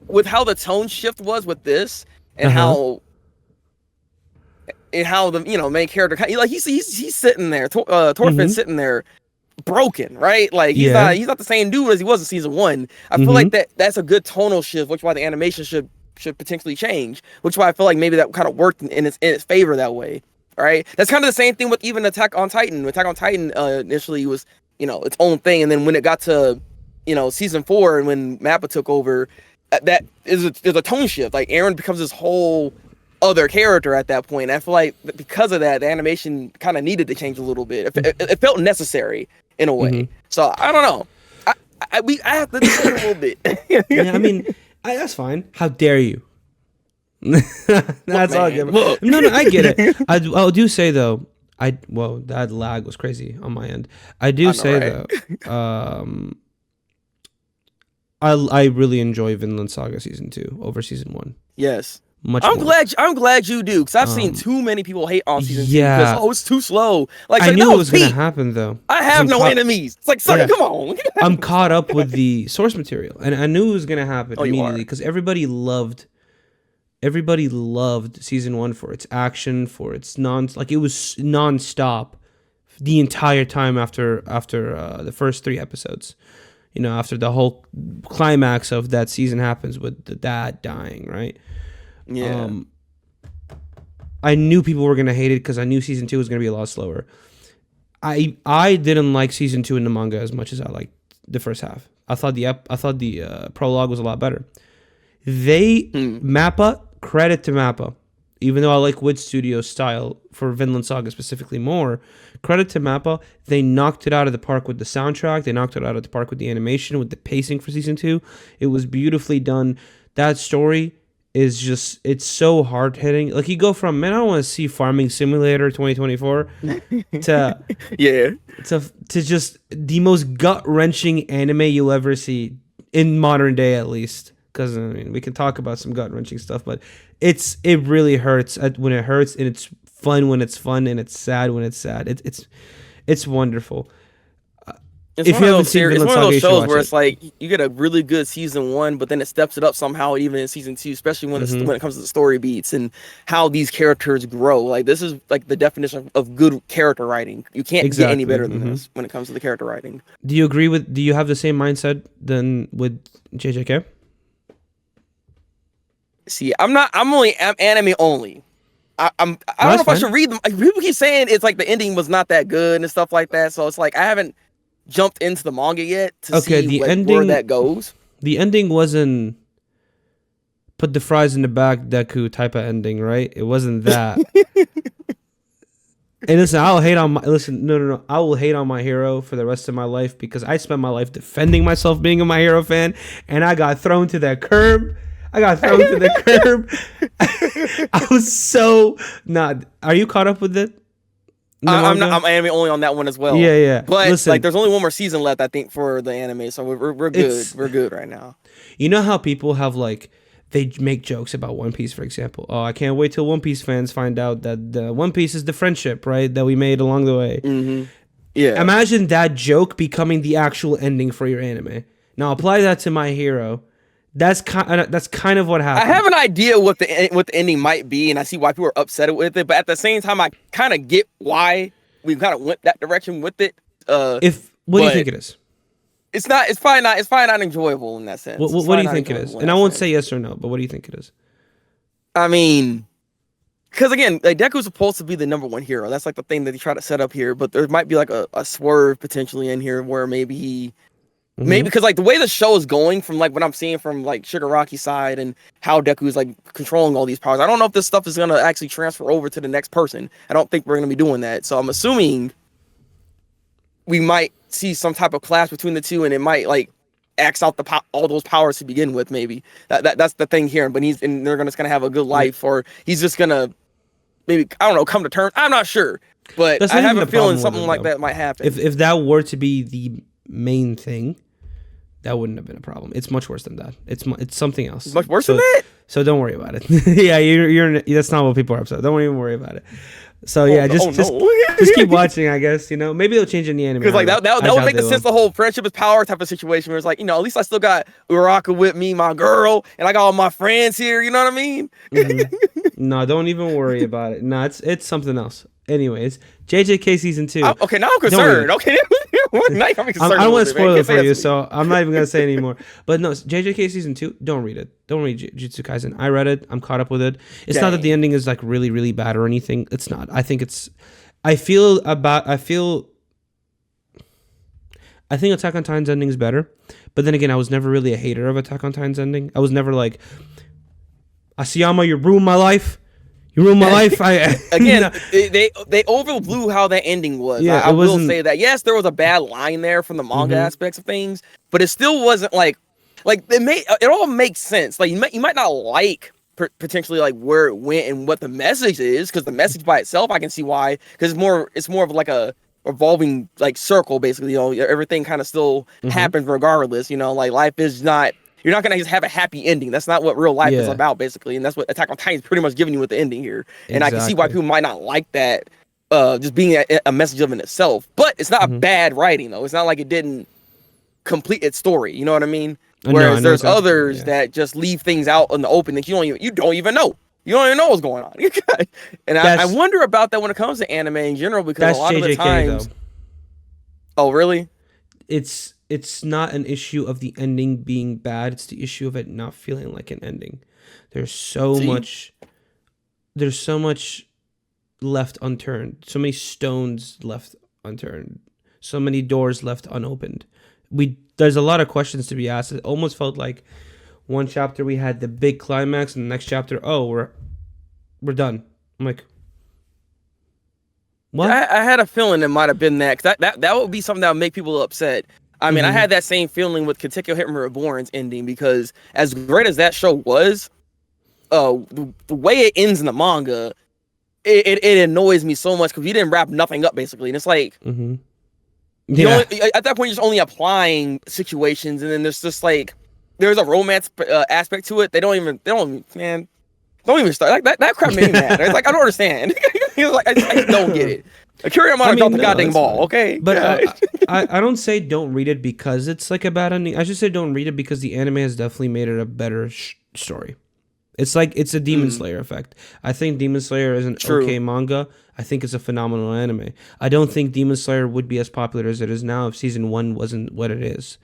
with how the tone shift was with this and how the main character, like he's sitting there, Thorfinn's sitting there broken, right? Like he's not the same dude as he was in Season 1. I feel like that's a good tonal shift, which is why the animation should potentially change, which is why I feel like maybe that kind of worked in its favor that way. All right, that's kind of the same thing with even Attack on Titan. Attack on Titan initially was its own thing, and then when it got to Season 4 and when Mappa took over, that is a tone shift. Like Eren becomes this whole other character at that point. I feel like because of that, the animation kind of needed to change a little bit. It felt necessary in a way. So I don't know. I have to say a little bit. Yeah, I mean, that's fine. How dare you? That's all good. No, I get it. I do say though. That lag was crazy on my end. I say though. I really enjoy Vinland Saga Season 2 over Season 1. Yes. I'm glad you do, because I've seen too many people hate on Season 2 because it's too slow. Like I knew it was gonna happen though. I have no enemies. It's like, son, come on. I'm caught up with the source material, and I knew it was gonna happen immediately because everybody loved Season 1 for its action, for its it was non-stop the entire time after the first 3 episodes. After the whole climax of that season happens with the dad dying, right? Yeah. I knew people were gonna hate it because I knew Season 2 was gonna be a lot slower. I didn't like Season 2 in the manga as much as I liked the first half. I thought the prologue was a lot better. Mappa, credit to Mappa, even though I like Wood Studio's style for Vinland Saga specifically more, credit to Mappa, they knocked it out of the park with the soundtrack, they knocked it out of the park with the animation, with the pacing for Season 2. It was beautifully done. That story is just, it's so hard-hitting. Like, you go from, man, I don't want to see Farming Simulator 2024 to just the most gut-wrenching anime you'll ever see, in modern day at least. Because, I mean, we can talk about some gut-wrenching stuff, but it really hurts when it hurts, and it's fun when it's fun, and it's sad when it's sad. It's wonderful. It's one of those shows where it's like you get a really good Season 1, but then it steps it up somehow even in Season 2, especially when it comes to the story beats and how these characters grow. Like, this is like the definition of good character writing. You can't get any better than this when it comes to the character writing. Do you have the same mindset than with JJK? See, I'm anime only. I don't know if I should read them. Like, people keep saying it's like the ending was not that good and stuff like that. So it's like I haven't jumped into the manga yet to see where that goes. The ending wasn't put the fries in the back Deku type of ending, right? It wasn't that. And listen, I will hate on My Hero for the rest of my life because I spent my life defending myself being a My Hero fan, and I got thrown to that curb. I got thrown to the curb. I was so not. Are you caught up with it? I'm not. I'm anime only on that one as well. Yeah, yeah. But Listen, like, there's only one more season left, I think, for the anime, so we're good. We're good right now. You know how people have like they make jokes about One Piece, for example. Oh, I can't wait till One Piece fans find out that the One Piece is the friendship, right, that we made along the way. Mm-hmm. Yeah. Imagine that joke becoming the actual ending for your anime. Now apply that to My Hero. That's kind of what happened. I have an idea what the ending might be, and I see why people are upset with it. But at the same time, I kind of get why we kind of went that direction with it. What do you think it is? It's not. It's probably not. It's probably not enjoyable in that sense. What do you think it is? And I won't say yes or no, but what do you think it is? I mean, because again, like, Deku's supposed to be the number one hero. That's like the thing that they try to set up here. But there might be like a swerve potentially in here where maybe he. Mm-hmm. Maybe because like the way the show is going, from like what I'm seeing from like Shigaraki's side and how Deku is like controlling all these powers, I don't know if this stuff is gonna actually transfer over to the next person. I don't think we're gonna be doing that. So I'm assuming we might see some type of clash between the two, and it might like axe out all those powers to begin with. Maybe that's the thing here. But they're just gonna have a good life, or he's just gonna maybe, I don't know, come to terms. I'm not sure, but I have a feeling something like that might happen. If that were to be the main thing, that wouldn't have been a problem. It's much worse than that. It's something else. Much worse than that? So don't worry about it. Yeah, you're that's not what people are upset. Don't even worry about it. So yeah, just keep watching, I guess. You know, maybe they'll change in the anime. Because like that would make sense. The whole friendship is power type of situation where it's like, at least I still got Uraka with me, my girl, and I got all my friends here. You know what I mean? Mm-hmm. No, don't even worry about it. No, it's something else. Anyways, JJK season 2. Okay, now I'm concerned. Okay, now I'm concerned. I don't want to spoil it for you, so I'm not even gonna say anymore. But no, JJK season 2. Don't read it. Don't read Jujutsu Kaisen. I read it. I'm caught up with it. It's not that the ending is like really, really bad or anything. It's not. I think Attack on Titan's ending is better. But then again, I was never really a hater of Attack on Titan's ending. I was never like, Asayama, you ruined my life. You ruined my life. Again, they overblew how that ending was. Yeah, I will say that. Yes, there was a bad line there from the manga aspects of things, but it still wasn't like it all makes sense. Like you might not like potentially like where it went and what the message is, because the message by itself I can see why, because it's more of like a revolving like circle basically. Everything kind of still happens regardless. Like life is not. You're not gonna just have a happy ending. That's not what real life is about, basically, and that's what Attack on Titan is pretty much giving you with the ending here. And I can see why people might not like that, just being a message of in itself. But it's not bad writing, though. It's not like it didn't complete its story. You know what I mean? Whereas there's others that just leave things out in the open that you don't even know. You don't even know what's going on. And I wonder about that when it comes to anime in general, because a lot of the times. Though. Oh, really? It's not an issue of the ending being bad. It's the issue of it not feeling like an ending. There's so much left unturned. So many stones left unturned. So many doors left unopened. There's a lot of questions to be asked. It almost felt like one chapter we had the big climax, and the next chapter, we're done. I'm like, what? I had a feeling it might have been that. 'Cause that would be something that would make people upset. I mean, I had that same feeling with Katekyo Hitman Reborn's ending, because as great as that show was, the way it ends in the manga, it annoys me so much, because you didn't wrap nothing up basically, and it's like, at that point you're just only applying situations, and then there's a romance aspect to it. They don't even start like that. Crap made me mad. It's like, I don't understand. I just don't get it. Akira Yamada dropped the goddamn ball, okay? But I don't say don't read it because it's like a bad ending. I should say don't read it because the anime has definitely made it a better story. It's like it's a Demon Slayer effect. I think Demon Slayer is an okay manga. I think it's a phenomenal anime. I don't think Demon Slayer would be as popular as it is now if season 1 wasn't what it is.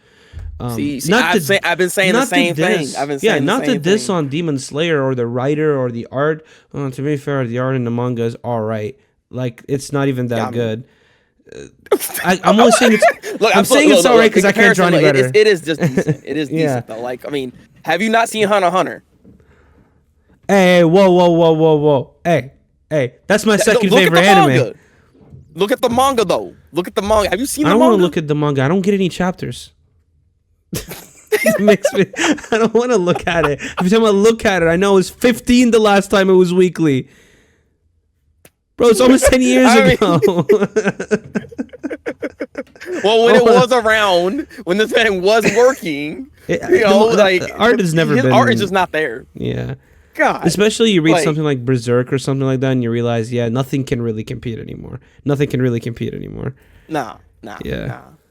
I've been saying the same thing. Not to diss on Demon Slayer or the writer or the art. To be fair, the art in the manga is all right. Like, it's not even that good. I'm only saying it's. I'm saying it's all right because I can't draw any better. It is just decent. It is decent though. Like, I mean, have you not seen Hunter x Hunter? Hey, whoa! Hey, that's my second favorite anime. Look at the manga though. Look at the manga. Have you seen the manga? I don't want to look at the manga. I don't get any chapters. It makes me. I don't want to look at it. Every time I look at it, I know it was 15 the last time it was weekly. Bro, it's almost 10 years ago. Well, when it was around, when this man was working, art has never been. Art is just not there. Yeah. God. Especially you read something like Berserk or something like that, and you realize, nothing can really compete anymore. Nah.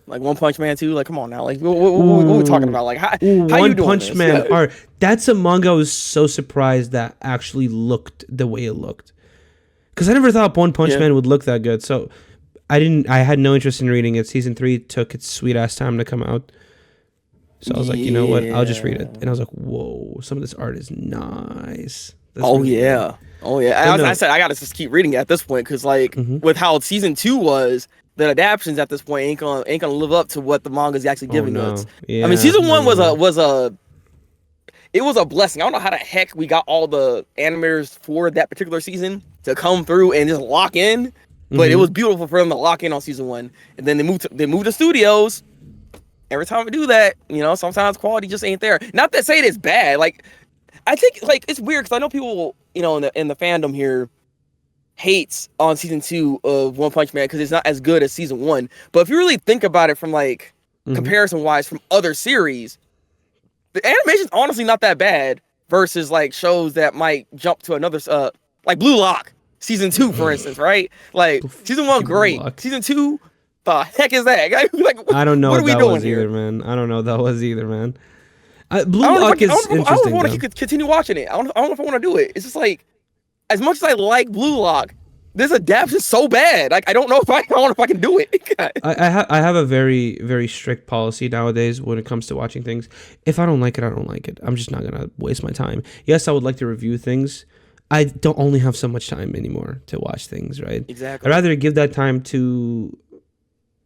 Like One Punch Man too. Like, come on now. Like, what are we talking about? Like, how you doing One Punch this? Man art. That's a manga I was so surprised that actually looked the way it looked. Because I never thought One Punch Man would look that good. So I had no interest in reading it. Season 3 took its sweet ass time to come out. So I was like, you know what? I'll just read it. And I was like, whoa, some of this art is nice. Good. I said I gotta just keep reading it at this point because with how season 2 was, the adaptions at this point ain't gonna live up to what the manga's actually giving us. Yeah, I mean, season 1 was a blessing. I don't know how the heck we got all the animators for that particular season to come through and just lock in, but it was beautiful for them to lock in on season 1. And then they moved to studios. Every time we do that, sometimes quality just ain't there. Not to say it's bad. Like, I think it's weird because I know people, in the fandom here, hates on season 2 of One Punch Man because it's not as good as season 1. But if you really think about it from comparison wise from other series, the animation's honestly not that bad versus shows that might jump to another like Blue Lock season 2, for instance, right? Like season 1 great, season 2 the heck is that? I don't know what that was either, man. I don't know that was either, man. Blue Lock is interesting. I don't know if you could continue watching it. I don't know if I want to do it. It's just as much as I like Blue Lock, this adaptation so bad. I don't know if I can do it. I have a very, very strict policy nowadays when it comes to watching things. If I don't like it, I don't like it. I'm just not gonna waste my time. Yes, I would like to review things. I don't only have so much time anymore to watch things, right? Exactly. I'd rather give that time to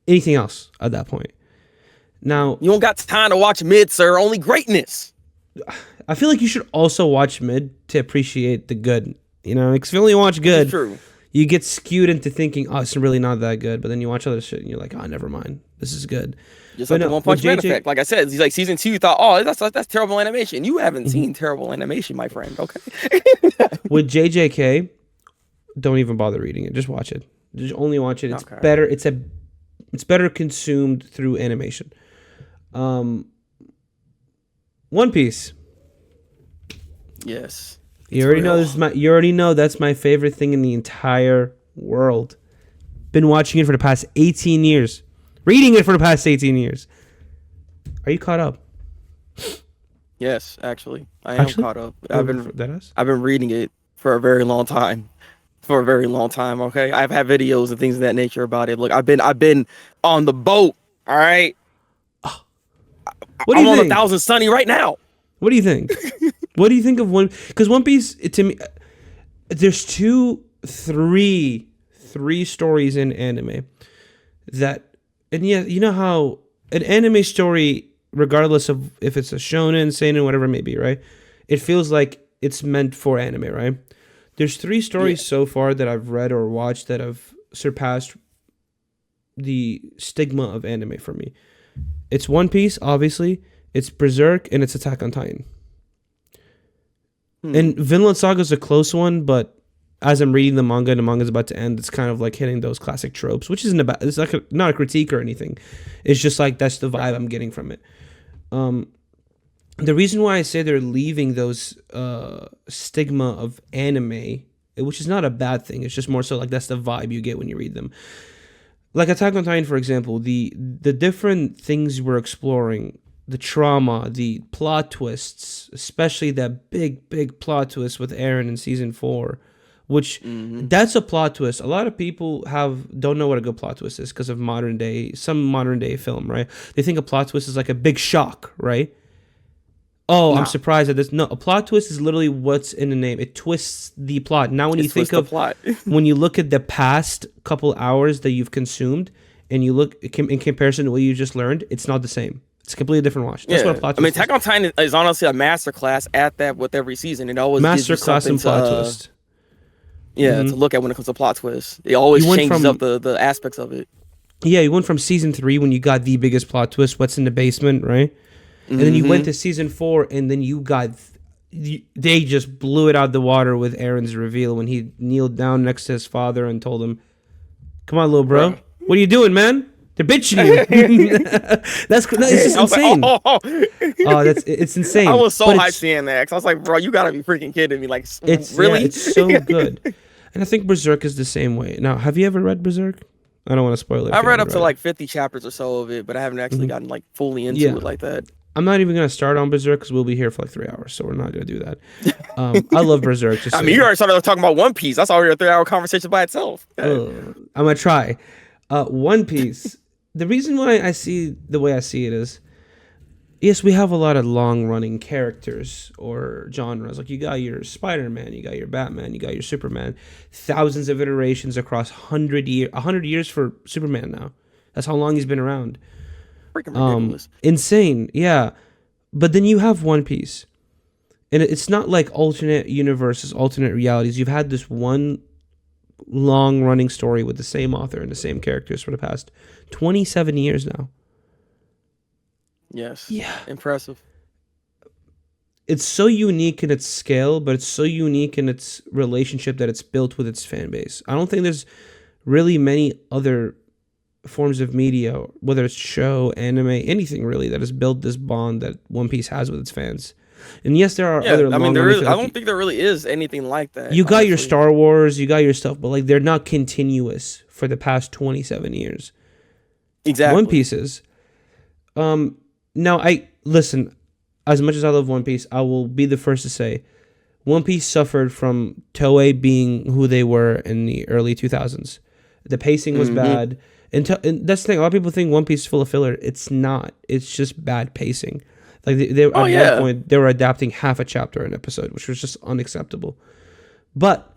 anything else at that point. Now, you don't got time to watch mid, sir. Only greatness. I feel like you should also watch mid to appreciate the good. Because if you only watch good, true. You get skewed into thinking, oh, it's really not that good. But then you watch other shit and you're like, oh, never mind. This is good. Just like the One Punch Man effect. Like I said, he's like season 2, you thought, oh, that's terrible animation. You haven't seen terrible animation, my friend. Okay. With JJK, don't even bother reading it. Just watch it. Just only watch it. It's better. It's better consumed through animation. One Piece. Yes. You already know you already know that's my favorite thing in the entire world. Been watching it for the past 18 years. Reading it for the past 18 years. Are you caught up? Yes, actually. I am caught up. I've been reading it for a very long time. Okay? I've had videos and things of that nature about it. Look, I've been on the boat, all right? What do you think? I'm on 1,000 Sunny right now. What do you think? What do you think of One? Because One Piece, to me, there's three stories in anime that, and yeah, you know how an anime story, regardless of if it's a shonen, seinen, whatever it may be, right? It feels like it's meant for anime, right? There's 3 stories so far that I've read or watched that have surpassed the stigma of anime for me. It's One Piece, obviously. It's Berserk, and it's Attack on Titan. And Vinland Saga is a close one, but as I'm reading the manga and the manga's about to end, it's kind of like hitting those classic tropes, which isn't about. It's like not a critique or anything. It's just like that's the vibe I'm getting from it. The reason why I say they're leaving those stigma of anime, which is not a bad thing. It's just more so like that's the vibe you get when you read them. Like Attack on Titan, for example, the different things we're exploring, the trauma, the plot twists, especially that big plot twist with Eren in season 4, which that's a plot twist. A lot of people don't know what a good plot twist is because of some modern day film, right? They think a plot twist is like a big shock, right? Oh, I'm surprised at this. No, a plot twist is literally what's in the name. It twists the plot. Now, when you think of plot, when you look at the past couple hours that you've consumed, and you look in comparison to what you just learned, it's not the same. It's a completely different watch. That's what a plot twist is. Attack on Titan is honestly a masterclass at that with every season. It always masterclass in plot twist. Yeah, to look at when it comes to plot twist. It always changes up the aspects of it. Yeah, you went from season 3 when you got the biggest plot twist, what's in the basement, right? And then you went Mhm. to season 4, and then you got they just blew it out the water with Aaron's reveal when he kneeled down next to his father and told him, "Come on, little bro, Bro. what are you doing, man? They're bitching you." No, it's just I was like, insane. oh. Oh, it's insane. I was so But hyped seeing that. 'Cause I was like, bro, you gotta be freaking kidding me. Like, yeah, really? it's so good. And I think Berserk is the same way. Now, have you ever read Berserk? I don't want to spoil it. If I've you read haven't up to it. like 50 chapters or so of it, but I haven't actually gotten like fully into Yeah. it like that. I'm not even gonna start on Berserk because we'll be here for like 3 hours, so we're not gonna do that. I love Berserk. Just I so mean, you you know. already started talking about One Piece. That's already a 3-hour conversation by itself. I'm gonna try. One Piece. The reason why I see the way I see it is, yes, we have a lot of long-running characters or genres. Like you got your Spider-Man, you got your Batman, you got your Superman. Thousands of iterations across 100 years for Superman now. That's how long he's been around. Freaking ridiculous. Insane, yeah. But then you have One Piece, and it's not like alternate universes, alternate realities. You've had this one long-running story with the same author and the same characters for the past 27 years now. Yes. Yeah. Impressive. It's so unique in its scale, but it's so unique in its relationship that it's built with its fan base. I don't think there's really many other forms of media, whether it's show, anime, anything really, that has built this bond that One Piece has with its fans. And yes, there are other I mean, long-running. I don't think there really is anything like that. You got your honestly. Star Wars, you got your stuff, but like they're not continuous for the past 27 years. Exactly. One Piece is. Now I listen. As much as I love One Piece, I will be the first to say, One Piece suffered from Toei being who they were in the early 2000s. The pacing was bad, and that's the thing. A lot of people think One Piece is full of filler. It's not. It's just bad pacing. Like they at one point they were adapting half a chapter an episode, which was just unacceptable. But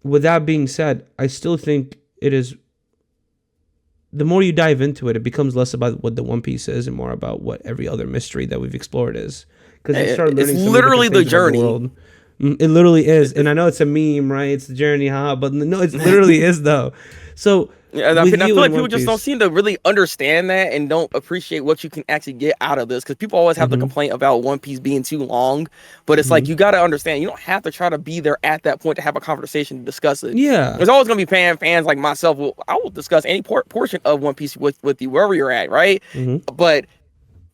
with that being said, I still think it is. The more you dive into it, it becomes less about what the One Piece is and more about what every other mystery that we've explored is. Because you start learning. It's so many literally different the things about journey. world. It literally is, and I know it's a meme, right? It's the journey, but no, it literally is though. So Yeah, I with feel you like in people One just don't Piece- seem to really understand that and don't appreciate what you can actually get out of this. Because people always have the complaint about One Piece being too long, but it's like you got to understand you don't have to try to be there at that point to have a conversation to discuss it. Yeah. There's always gonna be fans like myself. I will discuss any portion of One Piece with you wherever you're at, right? But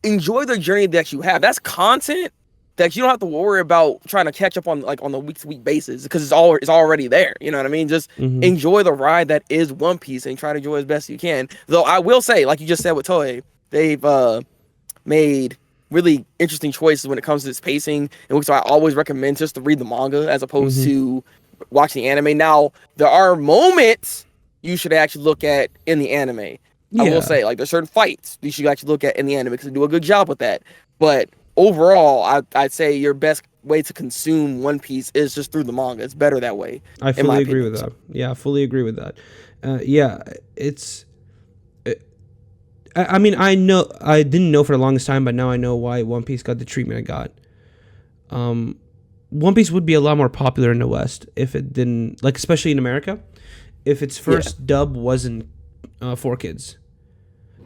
enjoy the journey that you have. That's content that you don't have to worry about trying to catch up on the week-to-week basis because it's already there. You know what I mean? Just enjoy the ride that is One Piece and try to enjoy as best you can. Though I will say, like you just said with Toei, they've made really interesting choices when it comes to its pacing, and so I always recommend just to read the manga as opposed to watching the anime. Now, there are moments you should actually look at in the anime. I Yeah. will say, like, there's certain fights you should actually look at in the anime because they do a good job with that. But overall, I'd say your best way to consume One Piece is just through the manga. It's better that way. I in my fully agree opinion. with that. Yeah, I fully agree with that. Yeah, it's. I mean, I didn't know for the longest time, but now I know why One Piece got the treatment it got. One Piece would be a lot more popular in the West if it didn't, like, especially in America, if its first dub wasn't for kids.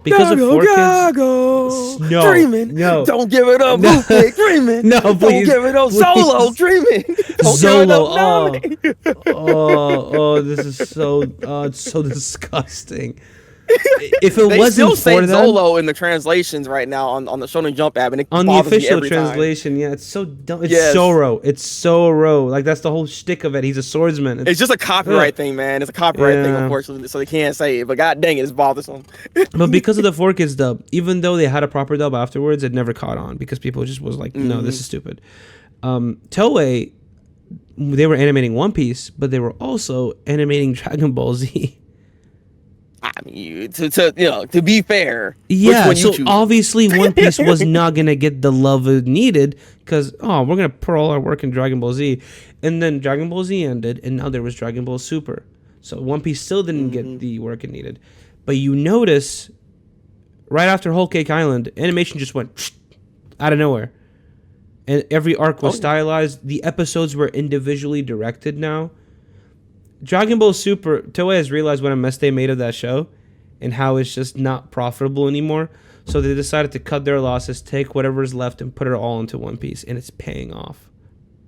Because of 4Kids, no, dreaming. no. Don't give it up, Luffy, dreaming. No, Don't please, give it up, please. Solo, dreaming. Don't Solo, give it up, Nami. this is so, it's so disgusting. If it They wasn't still say for them, Zolo in the translations right now on the Shonen Jump app, and it on the bothers me official every time. translation, yeah, it's so dumb. It's Yes. Zoro. It's Zoro. Like that's the whole shtick of it. He's a swordsman. It's just a copyright thing, man. It's a copyright thing, Yeah. unfortunately, so they can't say it. But god dang it, it's bothersome. But because of the 4Kids dub, even though they had a proper dub afterwards, it never caught on because people just was like, no, this is stupid. Toei, they were animating One Piece, but they were also animating Dragon Ball Z. I mean, to be fair, Yeah, which one so you choose? obviously One Piece was not gonna get the love it needed because we're gonna put all our work in Dragon Ball Z, and then Dragon Ball Z ended, and now there was Dragon Ball Super. So One Piece still didn't get the work it needed, but you notice right after Whole Cake Island, animation just went out of nowhere, and every arc was stylized. The episodes were individually directed now. Dragon Ball Super, Toei has realized what a mess they made of that show. and how it's just not profitable anymore. So they decided to cut their losses, take whatever's left, and put it all into One Piece, and it's paying off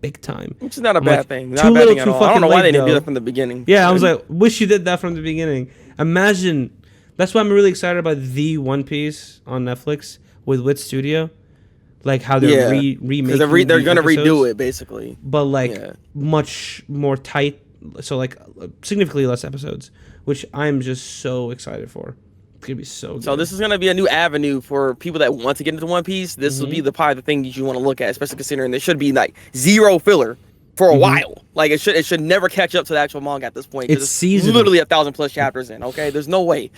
big time. Which is not a I'm bad like, thing. too Not a bad little, thing at too all. I don't know fucking why they late, didn't do though. that from the beginning. Yeah, I was like, wish you did that from the beginning. Imagine. That's why I'm really excited about the One Piece on Netflix with Wit Studio, like how they're remaking. Because they're gonna episodes, redo it basically, but like much more tight. So like significantly less episodes, which I'm just so excited for. It's gonna be so good. So this is gonna be a new avenue for people that want to get into One Piece. This will be probably the thing that you want to look at, especially considering there should be like zero filler for a while. Like it should never catch up to the actual manga at this point. It's seasonal. Literally 1,000+ chapters in. Okay, there's no way.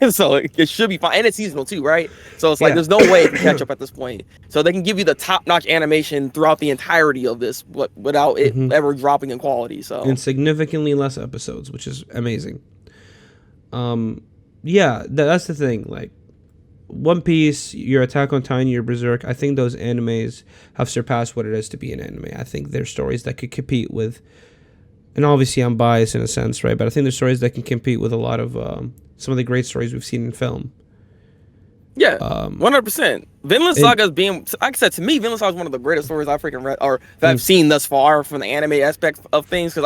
So it should be fine, and it's seasonal too, right? So it's like there's no way it can catch up at this point. So they can give you the top-notch animation throughout the entirety of this, without it ever dropping in quality. So and significantly less episodes, which is amazing. Yeah, that's the thing. Like One Piece, your Attack on Titan, your Berserk, I think those animes have surpassed what it is to be an anime. I think they're stories that could compete with, and obviously I'm biased in a sense, right? But I think they're stories that can compete with a lot of some of the great stories we've seen in film. Yeah, 100%. Vinland Saga is being, like I said, to me, Vinland Saga is one of the greatest stories I've freaking read or that I've seen thus far from the anime aspect of things.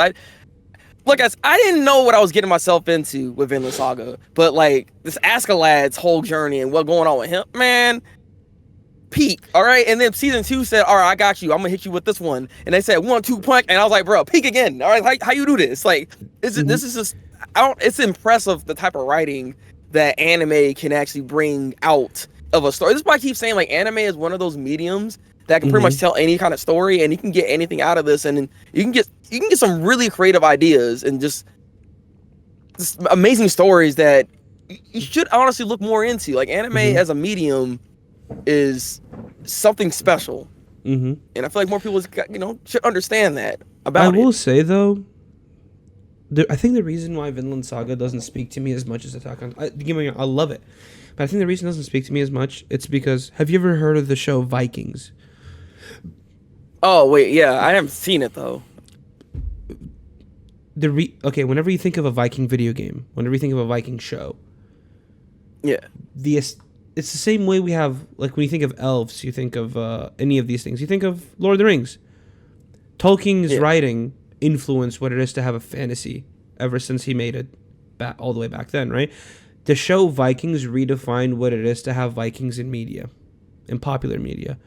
Because I didn't know what I was getting myself into with Vinland Saga, but like this Askeladd's whole journey and what's going on with him, man, peak. All right, and then season 2 said, all right, I got you. I'm gonna hit you with this one, and they said 1-2 punch, and I was like, bro, peak again. All right, how you do this? Like, this is just, it's impressive the type of writing that anime can actually bring out of a story. This is why I keep saying like anime is one of those mediums that can pretty much tell any kind of story, and you can get anything out of this, and you can get some really creative ideas and just amazing stories that you should honestly look more into. Like anime as a medium is something special, and I feel like more people should understand that about it. I will say though, I think the reason why Vinland Saga doesn't speak to me as much as Attack on Titan, I love it, but I think the reason it doesn't speak to me as much, it's because, have you ever heard of the show Vikings? Oh wait, yeah, I haven't seen it though. Okay, whenever you think of a Viking video game, whenever you think of a Viking show, it's the same way we have, like when you think of elves, you think of any of these things, you think of Lord of the Rings. Tolkien's writing influenced what it is to have a fantasy ever since he made it all the way back then, right? The show Vikings redefined what it is to have Vikings in media, in popular media.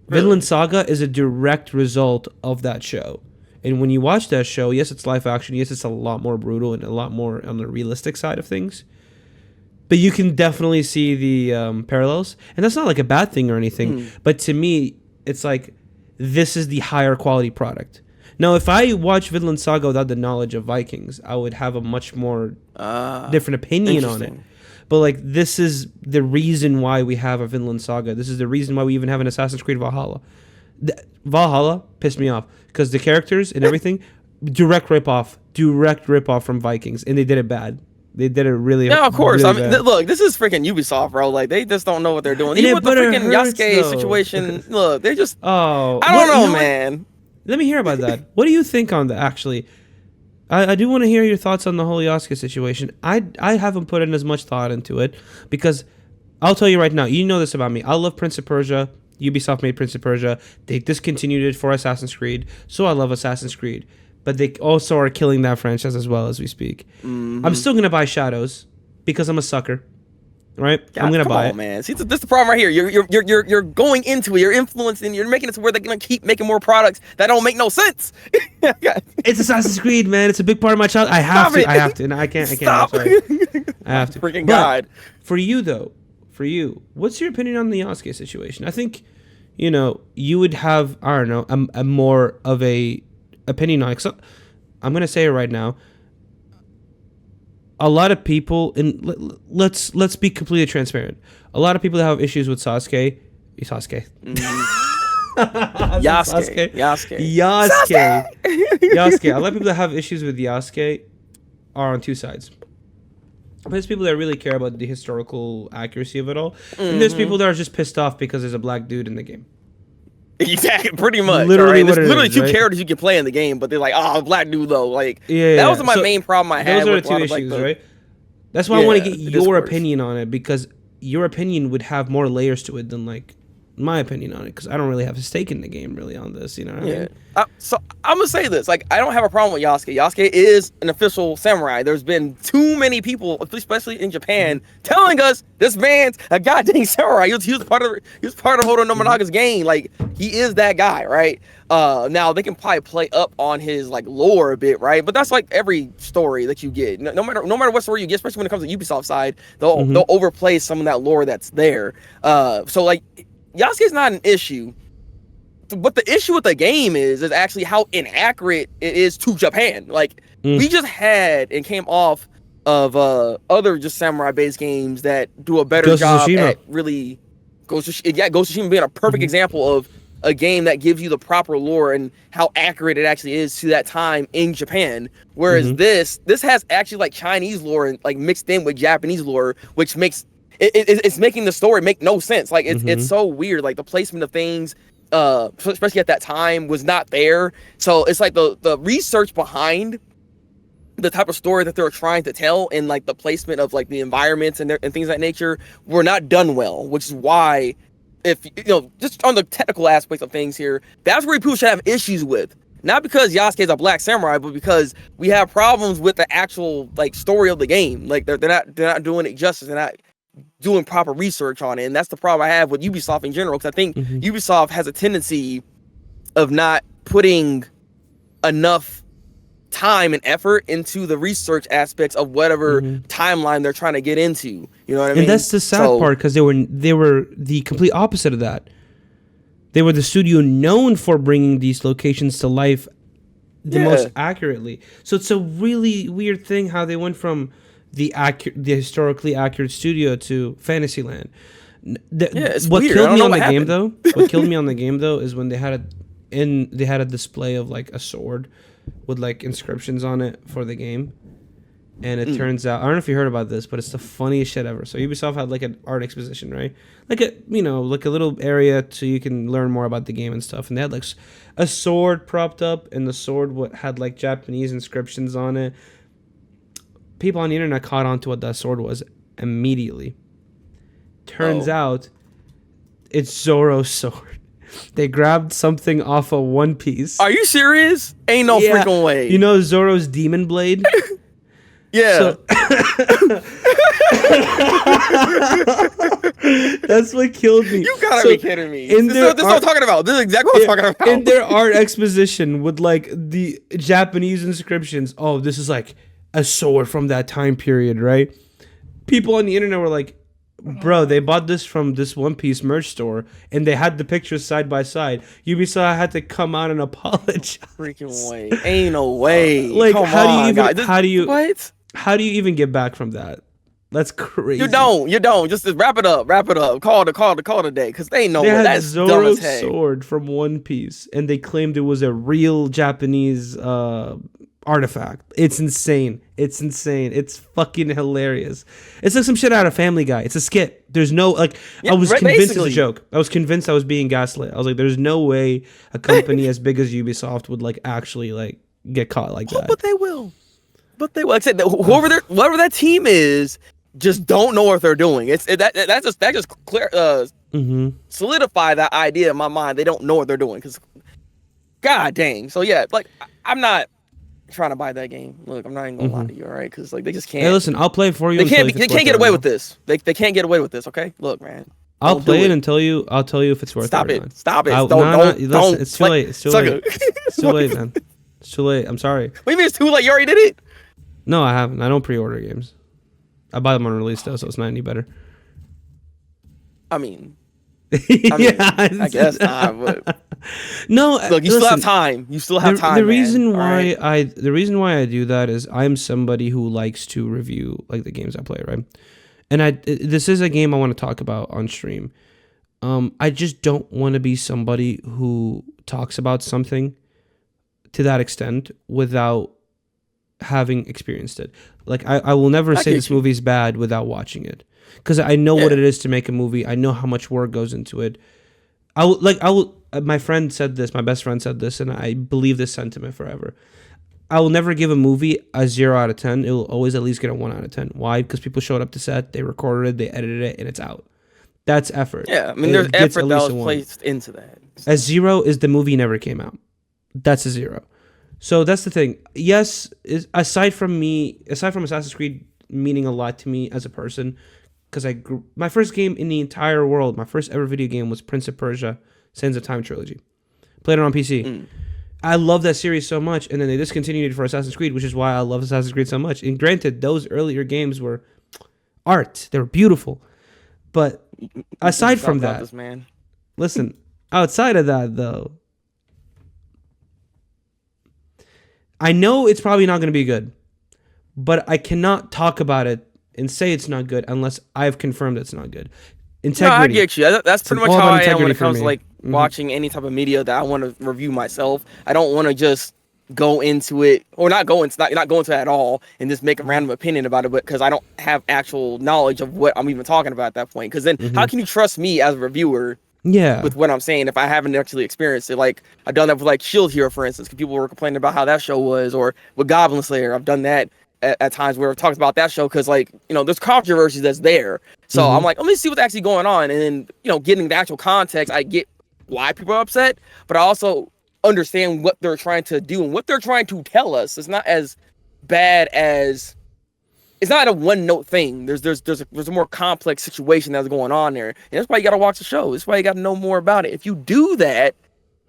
Really? Vinland Saga is a direct result of that show. And when you watch that show, yes, it's live action. Yes, it's a lot more brutal and a lot more on the realistic side of things. But you can definitely see the parallels. And that's not like a bad thing or anything. But to me, it's like, this is the higher quality product. Now, if I watch Vinland Saga without the knowledge of Vikings, I would have a much more different opinion on it. But like, this is the reason why we have a Vinland Saga. This is the reason why we even have an Assassin's Creed Valhalla. Valhalla pissed me off because the characters and everything, direct rip off from Vikings, and they did it bad. They did it really. Yeah, of course. Really I mean, look, this is freaking Ubisoft, bro. Like, they just don't know what they're doing. Even with the freaking Yasuke situation, look, they just. I don't know, man. Let me hear about that. What do you think on that? Actually, I do want to hear your thoughts on the whole Yasuke situation. I haven't put in as much thought into it because I'll tell you right now. You know this about me. I love Prince of Persia. Ubisoft made Prince of Persia. They discontinued it for Assassin's Creed, so I love Assassin's Creed. But they also are killing that franchise as well as we speak. I'm still gonna buy Shadows because I'm a sucker, right? God, I'm gonna buy it, man. See, this is the problem right here. You're going into it. You're influencing. You're making it to where they're gonna keep making more products that don't make no sense. It's Assassin's Creed, man. It's a big part of my child. I have to. And I can't. I'm sorry. I have to. Freaking God. For you though, what's your opinion on the Yasuke situation? I think, you would have, I don't know, a more of a opinion on it. So I'm gonna say it right now. A lot of people, and let's be completely transparent. A lot of people that have issues with Yasuke. Yasuke. A lot of people that have issues with Yasuke are on two sides. There's people that really care about the historical accuracy of it all, and there's people that are just pissed off because there's a black dude in the game. Exactly, pretty much. Literally, right? There's literally two characters you can play in the game, but they're like, black dude though. Like, that was my main problem I had. Those are with the two issues, right? That's why I want to get the your discourse. opinion on it, because your opinion would have more layers to it than like my opinion on it, because I don't really have a stake in the game really on this, you know what I mean? So I'm gonna say this: like, I don't have a problem with Yasuke. Yasuke is an official samurai. There's been too many people, especially in Japan, telling us this man's a goddamn samurai. He was part of Oda Nobunaga's gang. Like, he is that guy, right? Now they can probably play up on his like lore a bit, right? But that's like every story that you get. No matter what story you get, especially when it comes to Ubisoft side, they'll overplay some of that lore that's there. So like, Yasuke's not an issue. But the issue with the game is actually how inaccurate it is to Japan. Like, we just had and came off of other just samurai based games that do a better job at really Ghost of Tsushima being a perfect example of a game that gives you the proper lore and how accurate it actually is to that time in Japan. Whereas this has actually like Chinese lore and like mixed in with Japanese lore, which makes it's making the story make no sense. Like, it's so weird. Like, the placement of things, especially at that time, was not there. So it's like the research behind the type of story that they were trying to tell and like the placement of like the environments and things of that nature were not done well, which is why, if you know, just on the technical aspects of things here, that's where people should have issues with. Not because Yasuke is a black samurai, but because we have problems with the actual like story of the game. Like, they're not doing it justice. They're not doing proper research on it, and that's the problem I have with Ubisoft in general, because I think Ubisoft has a tendency of not putting enough time and effort into the research aspects of whatever timeline they're trying to get into. You know what I mean? And that's the sad part, because they were the complete opposite of that. They were the studio known for bringing these locations to life the most accurately. So it's a really weird thing how they went from the historically accurate studio to Fantasyland. It's what weird. killed me on the happened. game though. What killed me on the game though is when they had a display of like a sword with like inscriptions on it for the game, and it turns out, I don't know if you heard about this, but it's the funniest shit ever. So Ubisoft had like an art exposition, right? Like a little area so you can learn more about the game and stuff. And they had like a sword propped up, and the sword had like Japanese inscriptions on it. People on the internet caught on to what that sword was immediately. Turns out it's Zoro's sword. They grabbed something off of One Piece. Are you serious? Ain't no freaking way. You know Zoro's demon blade? Yeah. That's what killed me. You gotta be kidding me. This is what I'm talking about. This is exactly what I'm talking about. In their art exposition with like the Japanese inscriptions, oh, this is like a sword from that time period, right? People on the internet were like, bro, they bought this from this One Piece merch store, and they had the pictures side by side. Ubisoft had to come out and apologize. Freaking way. Ain't no way. Like, how do you even get back from that? That's crazy. You don't. Just wrap it up. Call the day, because they know that's Zoro's sword from One Piece, and they claimed it was a real Japanese artifact. It's insane. It's fucking hilarious. It's like some shit out of Family Guy. It's a skit. There's no like. I was convinced it's a joke. I was convinced I was being gaslit. I was like, there's no way a company as big as Ubisoft would like actually like get caught like that. But they will. Like I said, whoever that team is, just don't know what they're doing. That just clear solidify that idea in my mind. They don't know what they're doing, because god dang. So yeah, like, I'm not trying to buy that game. Look, I'm not even gonna lie to you, all right? Because like, they just can't. Hey, listen, I'll play it for you. They can't get away with this. They can't get away with this. Okay, look, man. I'll play it and tell you. I'll tell you if it's worth Stop it. Stop it. Stop it. Listen, don't. It's too late. It's too late. It's too late, man. It's too late. I'm sorry. What do you mean it's too late? You already did it. No, I haven't. I don't pre-order games. I buy them on release though, so it's not any better. I mean, I guess not. But no, look, you still have time. You still have time. The reason why I do that is I'm somebody who likes to review like the games I play, right? And this is a game I want to talk about on stream. I just don't want to be somebody who talks about something to that extent without having experienced it. Like, I will never say this movie's bad without watching it, because I know what it is to make a movie. I know how much work goes into it. My friend said this, my best friend said this, and I believe this sentiment forever. I will never give a movie a 0 out of 10. It will always at least get a 1 out of 10. Why? Because people showed up to set, they recorded it, they edited it, and it's out. That's effort. Yeah, I mean, there's effort that was placed into that. A 0 is the movie never came out. That's a 0. So that's the thing. Yes, aside from Assassin's Creed meaning a lot to me as a person, because my first game in the entire world, my first ever video game was Prince of Persia: Sands of Time trilogy. Played it on PC. I love that series so much, and then they discontinued it for Assassin's Creed, which is why I love Assassin's Creed so much. And granted, those earlier games were art; they were beautiful. But aside from that, this, man. Listen, outside of that though, I know it's probably not going to be good, but I cannot talk about it and say it's not good unless I've confirmed it's not good. Integrity. No, I get you. That's pretty much how I am when it comes to like Mm-hmm. watching any type of media that I want to review myself. I don't want to just go into it, or not go into it at all, and just make a random opinion about it, but because I don't have actual knowledge of what I'm even talking about at that point. Because then, how can you trust me as a reviewer? Yeah. With what I'm saying, if I haven't actually experienced it, like I've done that with like Shield Hero, for instance, because people were complaining about how that show was, or with Goblin Slayer, I've done that at times where I've talked about that show because, like, you know, there's controversy that's there. So I'm like, let me see what's actually going on, and then, you know, getting the actual context, I get why people are upset, but I also understand what they're trying to do and what they're trying to tell us. It's not as bad as, it's not a one note thing. There's a more complex situation that's going on there, and that's why you got to watch the show. That's why you got to know more about it. If you do that,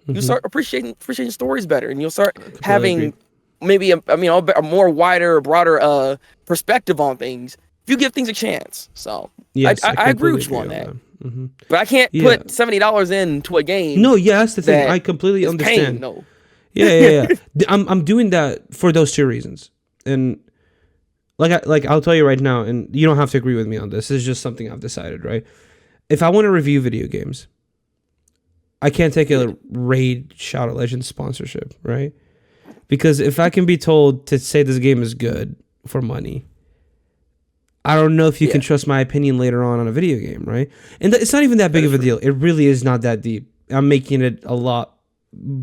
you start appreciating stories better, and you'll start having maybe a more wider, broader perspective on things if you give things a chance. So yes, I agree with you on that. Mm-hmm. But I can't put $70 into a game. No, yeah, that's the thing. I completely understand. No. Yeah. I'm doing that for those two reasons, and I'll tell you right now, and you don't have to agree with me on this. This is just something I've decided, right? If I want to review video games, I can't take a Raid Shadow Legends sponsorship, right? Because if I can be told to say this game is good for money, I don't know if you can trust my opinion later on a video game, right? And it's not even that big of a deal. It really is not that deep. I'm making it a lot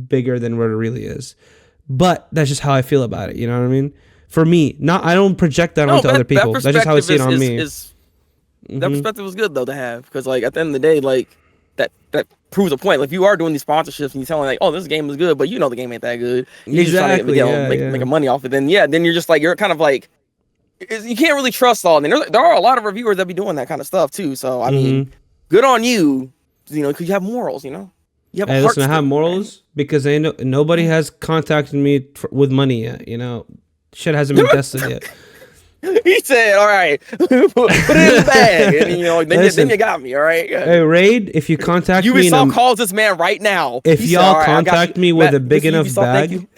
bigger than what it really is. But that's just how I feel about it, you know what I mean? For me, I don't project that onto other people. That's just how I see it on me. That perspective is good, though, to have. Because, like, at the end of the day, like, that proves a point. Like, if you are doing these sponsorships and you're telling, like, oh, this game is good, but you know the game ain't that good. You're just trying to make money off it. Then you're just like, you're kind of like, you can't really trust all. And there are a lot of reviewers that be doing that kind of stuff, too. So, I mean, good on you, you know, because you have morals, you know? You have a heart. Listen, I have morals because nobody has contacted me with money yet, you know? Shit hasn't been tested yet. He said, all right, put it in the bag. And, you know, then you got me, all right? Hey, Raid, if you contact me... Ubisoft calls this man right now. If y'all contact me with a big enough bag...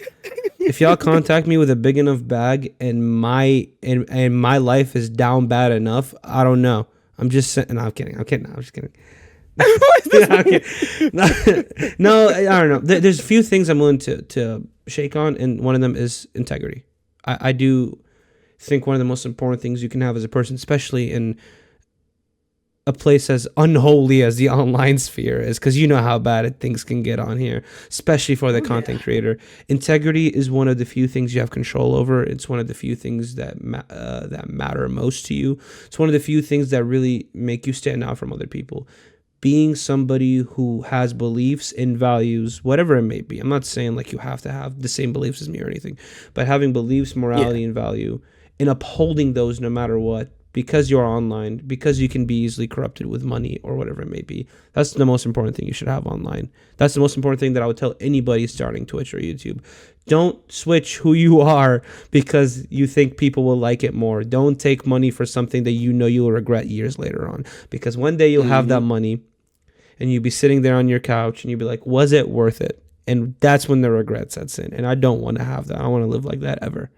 If y'all contact me with a big enough bag and my life is down bad enough, I don't know. I'm just saying... No, I'm kidding. I'm just kidding. No, I don't know. There's a few things I'm willing to shake on, and one of them is integrity. I do think one of the most important things you can have as a person, especially in a place as unholy as the online sphere is, because you know how bad things can get on here, especially for the content creator. Integrity is one of the few things you have control over. It's one of the few things that matter most to you. It's one of the few things that really make you stand out from other people. Being somebody who has beliefs and values, whatever it may be. I'm not saying like you have to have the same beliefs as me or anything, but having beliefs, morality, and value, and upholding those no matter what, because you're online, because you can be easily corrupted with money or whatever it may be. That's the most important thing you should have online. That's the most important thing that I would tell anybody starting Twitch or YouTube. Don't switch who you are because you think people will like it more. Don't take money for something that you know you'll regret years later on, because one day you'll have that money and you'll be sitting there on your couch and you'll be like, was it worth it? And that's when the regret sets in. And I don't want to have that. I don't want to live like that ever.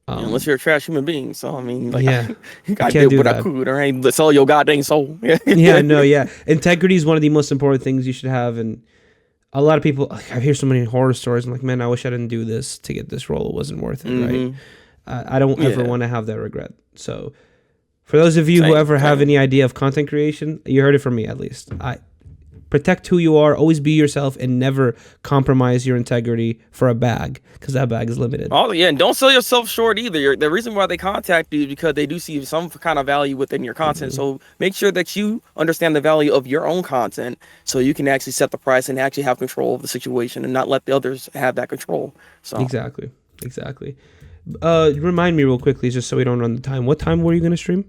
Unless you're a trash human being. So, I mean, like, I did what I could. All right, let's sell your goddamn soul. Integrity is one of the most important things you should have. And a lot of people, I hear so many horror stories. I'm like, man, I wish I didn't do this to get this role. It wasn't worth it, right? I don't ever want to have that regret. So, for those of you who ever have any idea of content creation, you heard it from me at least. protect who you are, always be yourself, and never compromise your integrity for a bag, because that bag is limited. Oh yeah, and don't sell yourself short either. The reason why they contact you is because they do see some kind of value within your content. So make sure that you understand the value of your own content, so you can actually set the price and actually have control of the situation, and not let the others have that control. So exactly. Remind me real quickly, just so we don't run the time. What time were you gonna stream?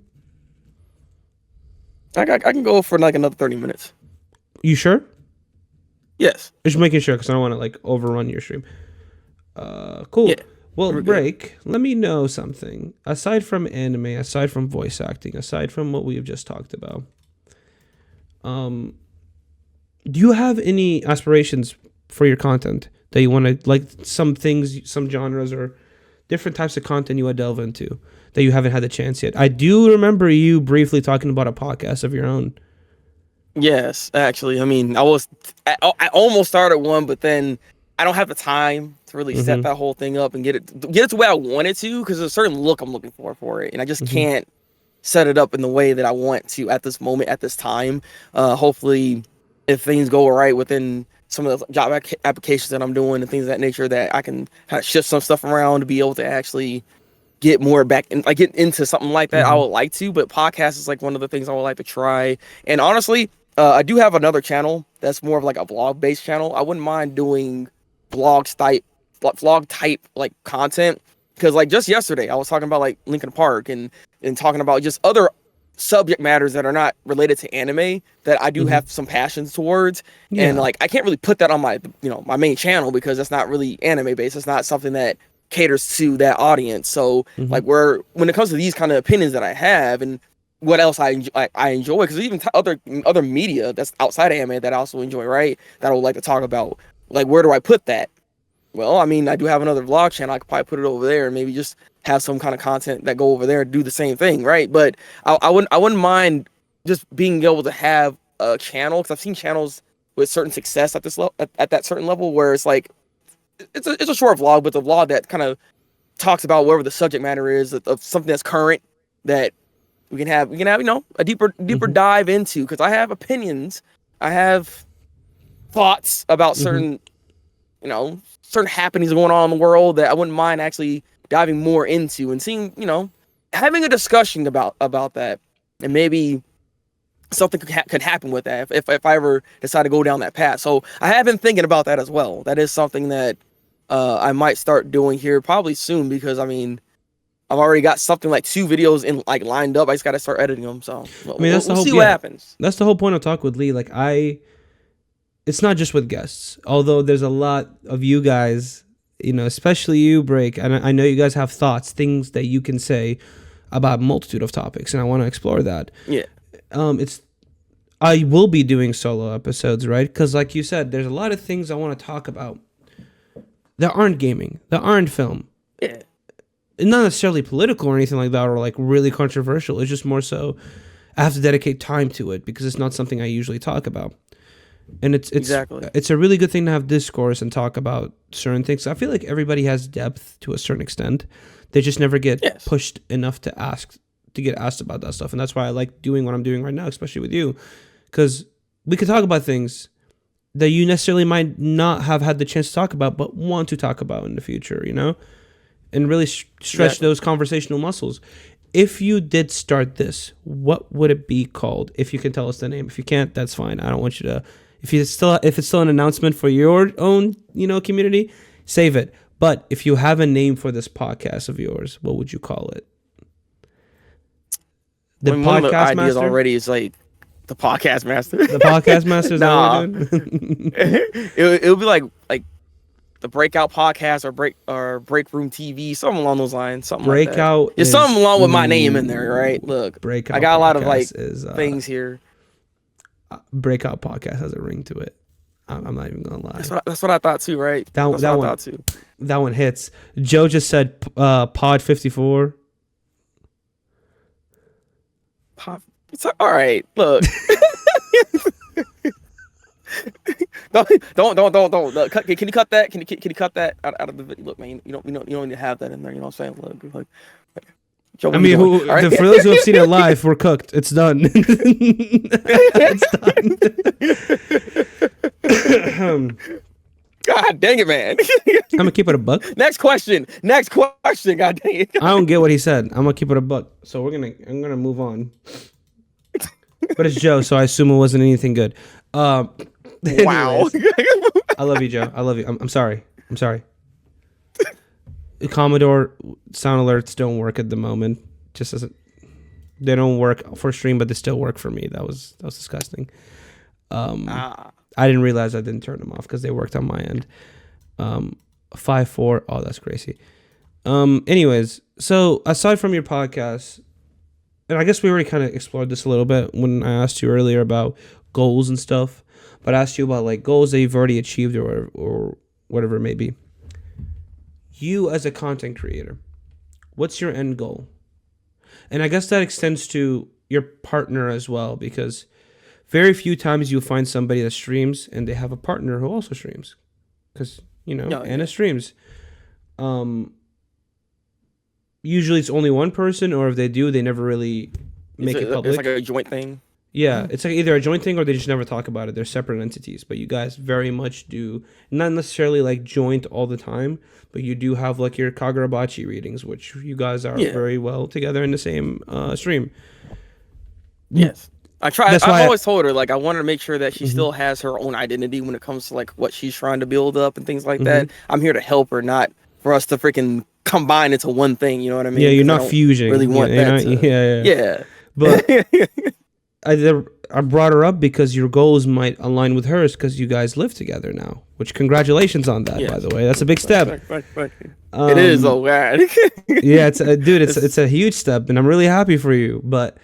I can go for like another 30 minutes. You sure? Yes. Just making sure, because I don't want to like overrun your stream. Cool. Yeah, well, Break, let me know something. Aside from anime, aside from voice acting, aside from what we've just talked about, do you have any aspirations for your content that you want to, like, some things, some genres or different types of content you want to delve into that you haven't had the chance yet? I do remember you briefly talking about a podcast of your own. Yes, actually. I mean, I almost started one, but then I don't have the time to really set that whole thing up and get it to where I want it to, because there's a certain look I'm looking for it, and I just can't set it up in the way that I want to at this moment, at this time. Hopefully, if things go right within some of the job applications that I'm doing and things of that nature, that I can kind of shift some stuff around to be able to actually get more back and like get into something like that. I would like to, but podcast is like one of the things I would like to try. And honestly, I do have another channel that's more of like a vlog based channel. I wouldn't mind doing vlog type like content, because like just yesterday I was talking about like Linkin Park and talking about just other subject matters that are not related to anime that I do have some passions towards. And like I can't really put that on my my main channel, because that's not really anime based. It's not something that caters to that audience. So like when it comes to these kind of opinions that I have and what else I enjoy, because even other media that's outside of anime that I also enjoy, right, that I would like to talk about, like where do I put that? Well, I mean, I do have another vlog channel. I could probably put it over there and maybe just have some kind of content that go over there and do the same thing, right? But I wouldn't mind just being able to have a channel, because I've seen channels with certain success at this at that certain level, where it's like it's a short vlog, but the vlog that kind of talks about whatever the subject matter is of something that's current, that we can have a deeper dive into, because I have opinions, I have thoughts about certain certain happenings going on in the world that I wouldn't mind actually diving more into and seeing, having a discussion about that, and maybe something could happen with that if I ever decide to go down that path. So I have been thinking about that as well. That is something that I might start doing here probably soon, because I mean, I've already got something like 2 videos in like lined up. I just got to start editing them. So we'll see what happens. That's the whole point of Talk with Lee. Like it's not just with guests, although there's a lot of you guys, especially you, Break, and I know you guys have thoughts, things that you can say about a multitude of topics, and I want to explore that. Yeah. I will be doing solo episodes, right? Because like you said, there's a lot of things I want to talk about that aren't gaming, that aren't film. Yeah. Not necessarily political or anything like that, or like really controversial. It's just more so I have to dedicate time to it, because it's not something I usually talk about. And it's a really good thing to have discourse and talk about certain things. I feel like everybody has depth to a certain extent. They just never get pushed enough to get asked about that stuff. And that's why I like doing what I'm doing right now, especially with you, because we could talk about things that you necessarily might not have had the chance to talk about, but want to talk about in the future, and really stretch those conversational muscles. If you did start this, what would it be called? If you can tell us the name. If you can't, that's fine. I don't want you to. If it's still an announcement for your own, community, save it. But if you have a name for this podcast of yours, what would you call it? One of the ideas already is like the Podcast Master. The Podcast Master is nah. what we're doing? it would be like the Breakout Podcast or Break Room TV, something along those lines. Something Breakout. Like that. It's something along with my name in there, right? Look, Breakout. I got a lot of like things here. Breakout Podcast has a ring to it. I'm not even gonna lie. That's what I thought too, right? That one hits. Joe just said Pod 54. It's all right. Look. Don't. Can you cut that? Can you cut that out of the video? Look, man. You don't need to have that in there. You know what I'm saying? Look. Joe, I what are you mean, doing? All right. for those who have seen it live, we're cooked. It's done. It's done. God dang it, man. I'm gonna keep it a buck. Next question. God dang it. I don't get what he said. I'm gonna keep it a buck. So I'm gonna move on. But it's Joe, so I assume it wasn't anything good. Wow. Anyways, I love you, Joe. I love you. I'm sorry. I'm sorry. Commodore sound alerts don't work at the moment. Just doesn't. They don't work for stream, but they still work for me. That was disgusting. I didn't realize I didn't turn them off because they worked on my end. 5-4. Oh, that's crazy. Anyways, so aside from your podcast, and I guess we already kind of explored this a little bit when I asked you earlier about goals and stuff, but I asked you about like goals that you've already achieved or whatever it may be. You as a content creator, what's your end goal? And I guess that extends to your partner as well, because very few times you'll find somebody that streams and they have a partner who also streams, because Anna streams. Usually it's only one person, or if they do, they never really make it public. It's like a joint thing. Yeah, it's like either a joint thing or they just never talk about it. They're separate entities, but you guys very much do, not necessarily like joint all the time, but you do have like your Kagurabachi readings, which you guys are very well together in the same stream. Yes. I've always told her, like, I wanted to make sure that she still has her own identity when it comes to like what she's trying to build up and things like that. I'm here to help her, not for us to freaking combine into one thing. You know what I mean? Yeah, you're not fusing. Really want that? Yeah. But I brought her up because your goals might align with hers because you guys live together now. Which congratulations on that, by the way. That's a big step. It is, oh god. Yeah, it's a huge step, and I'm really happy for you. But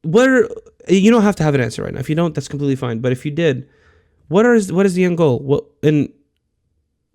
you don't have to have an answer right now. If you don't, that's completely fine. But if you did, what is the end goal? And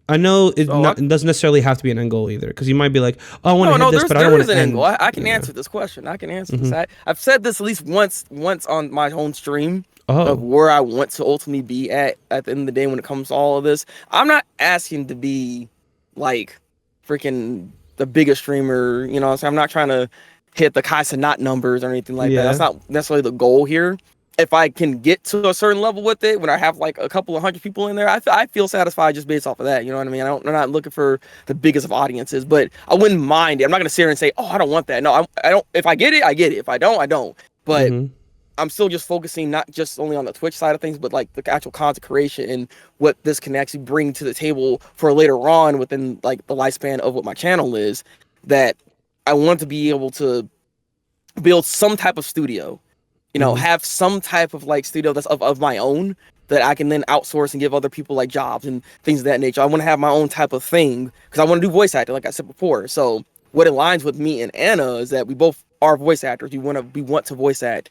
I know it doesn't necessarily have to be an end goal either, because you might be like, oh, I want to hit this, but I don't want to end. End goal. I can answer this question. I can answer this. I've said this at least once on my own stream of where I want to ultimately be at the end of the day when it comes to all of this. I'm not asking to be like freaking the biggest streamer, you know, so I'm not trying to hit the Kai Cenat numbers or anything like that. That's not necessarily the goal here. If I can get to a certain level with it, when I have like a couple of hundred people in there, I feel satisfied just based off of that. You know what I mean? I'm not looking for the biggest of audiences, but I wouldn't mind it. I'm not going to sit here and say, oh, I don't want that. No, I don't. If I get it, I get it. If I don't, I don't. But I'm still just focusing not just only on the Twitch side of things, but like the actual content creation and what this can actually bring to the table for later on within like the lifespan of what my channel is, that I want to be able to build some type of studio. You know, have some type of like studio that's of my own that I can then outsource and give other people like jobs and things of that nature. I want to have my own type of thing because I want to do voice acting, like I said before. So what aligns with me and Anna is that we both are voice actors. We want to voice act.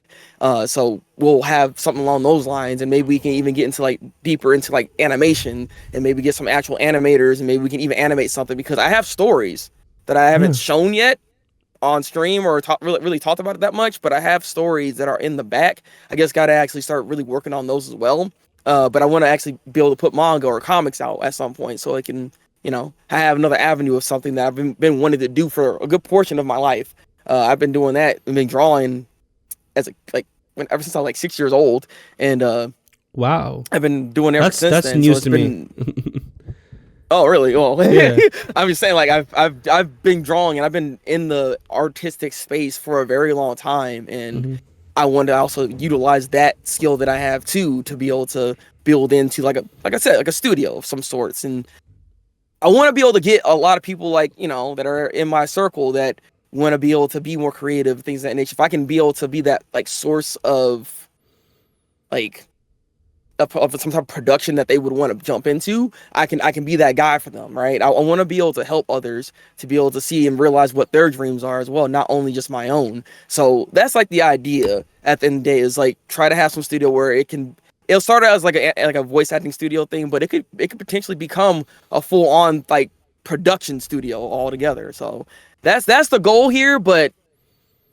So we'll have something along those lines, and maybe we can even get into like deeper into like animation and maybe get some actual animators, and maybe we can even animate something, because I have stories that I haven't shown yet on stream or really talked about it that much, but I have stories that are in the back. I just got to actually start really working on those as well. But I want to actually be able to put manga or comics out at some point, so I can, you know, have another avenue of something that I've been wanting to do for a good portion of my life. I've been doing that and been drawing ever since I was like 6 years old, and wow, I've been doing it ever since that's then. News to me. Oh, really? Oh, yeah. I'm just saying, like, I've been drawing and I've been in the artistic space for a very long time, and I want to also utilize that skill that I have too to be able to build into like I said, like a studio of some sorts. And I want to be able to get a lot of people like, you know, that are in my circle that want to be able to be more creative, things of that nature. If I can be able to be that like source of like of some type of production that they would want to jump into, I can be that guy for them, right? I want to be able to help others to be able to see and realize what their dreams are as well, not only just my own. So that's like the idea at the end of the day, is like try to have some studio where it'll start out as like a voice acting studio thing, but it could potentially become a full on like production studio altogether. So that's the goal here, but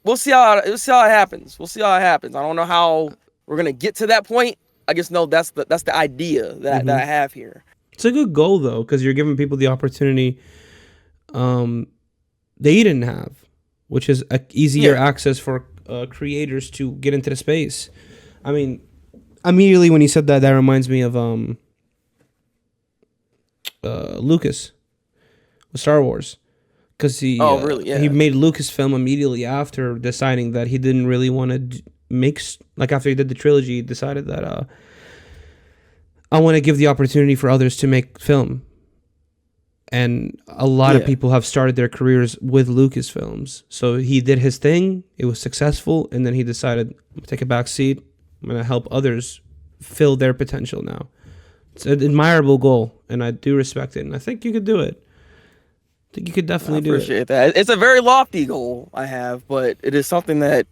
we'll see how it happens. I don't know how we're gonna get to that point. I just know that's the idea that I have here. It's a good goal though, because you're giving people the opportunity they didn't have, which is easier Yeah. access for creators to get into the space. I mean, immediately when you said that, that reminds me of Lucas with Star Wars, because Oh, really? he Yeah. made Lucasfilm immediately after deciding that he didn't really want to make like after he did the trilogy, he decided that I want to give the opportunity for others to make film. And a lot of Yeah. people have started their careers with Lucasfilms. So he did his thing, it was successful, and then he decided, I'm gonna take a back seat, I'm gonna help others fill their potential now. It's an admirable goal, and I do respect it, and I think you could do it. I think you could I definitely do it. appreciate that. It's a very lofty goal I have, but it is something that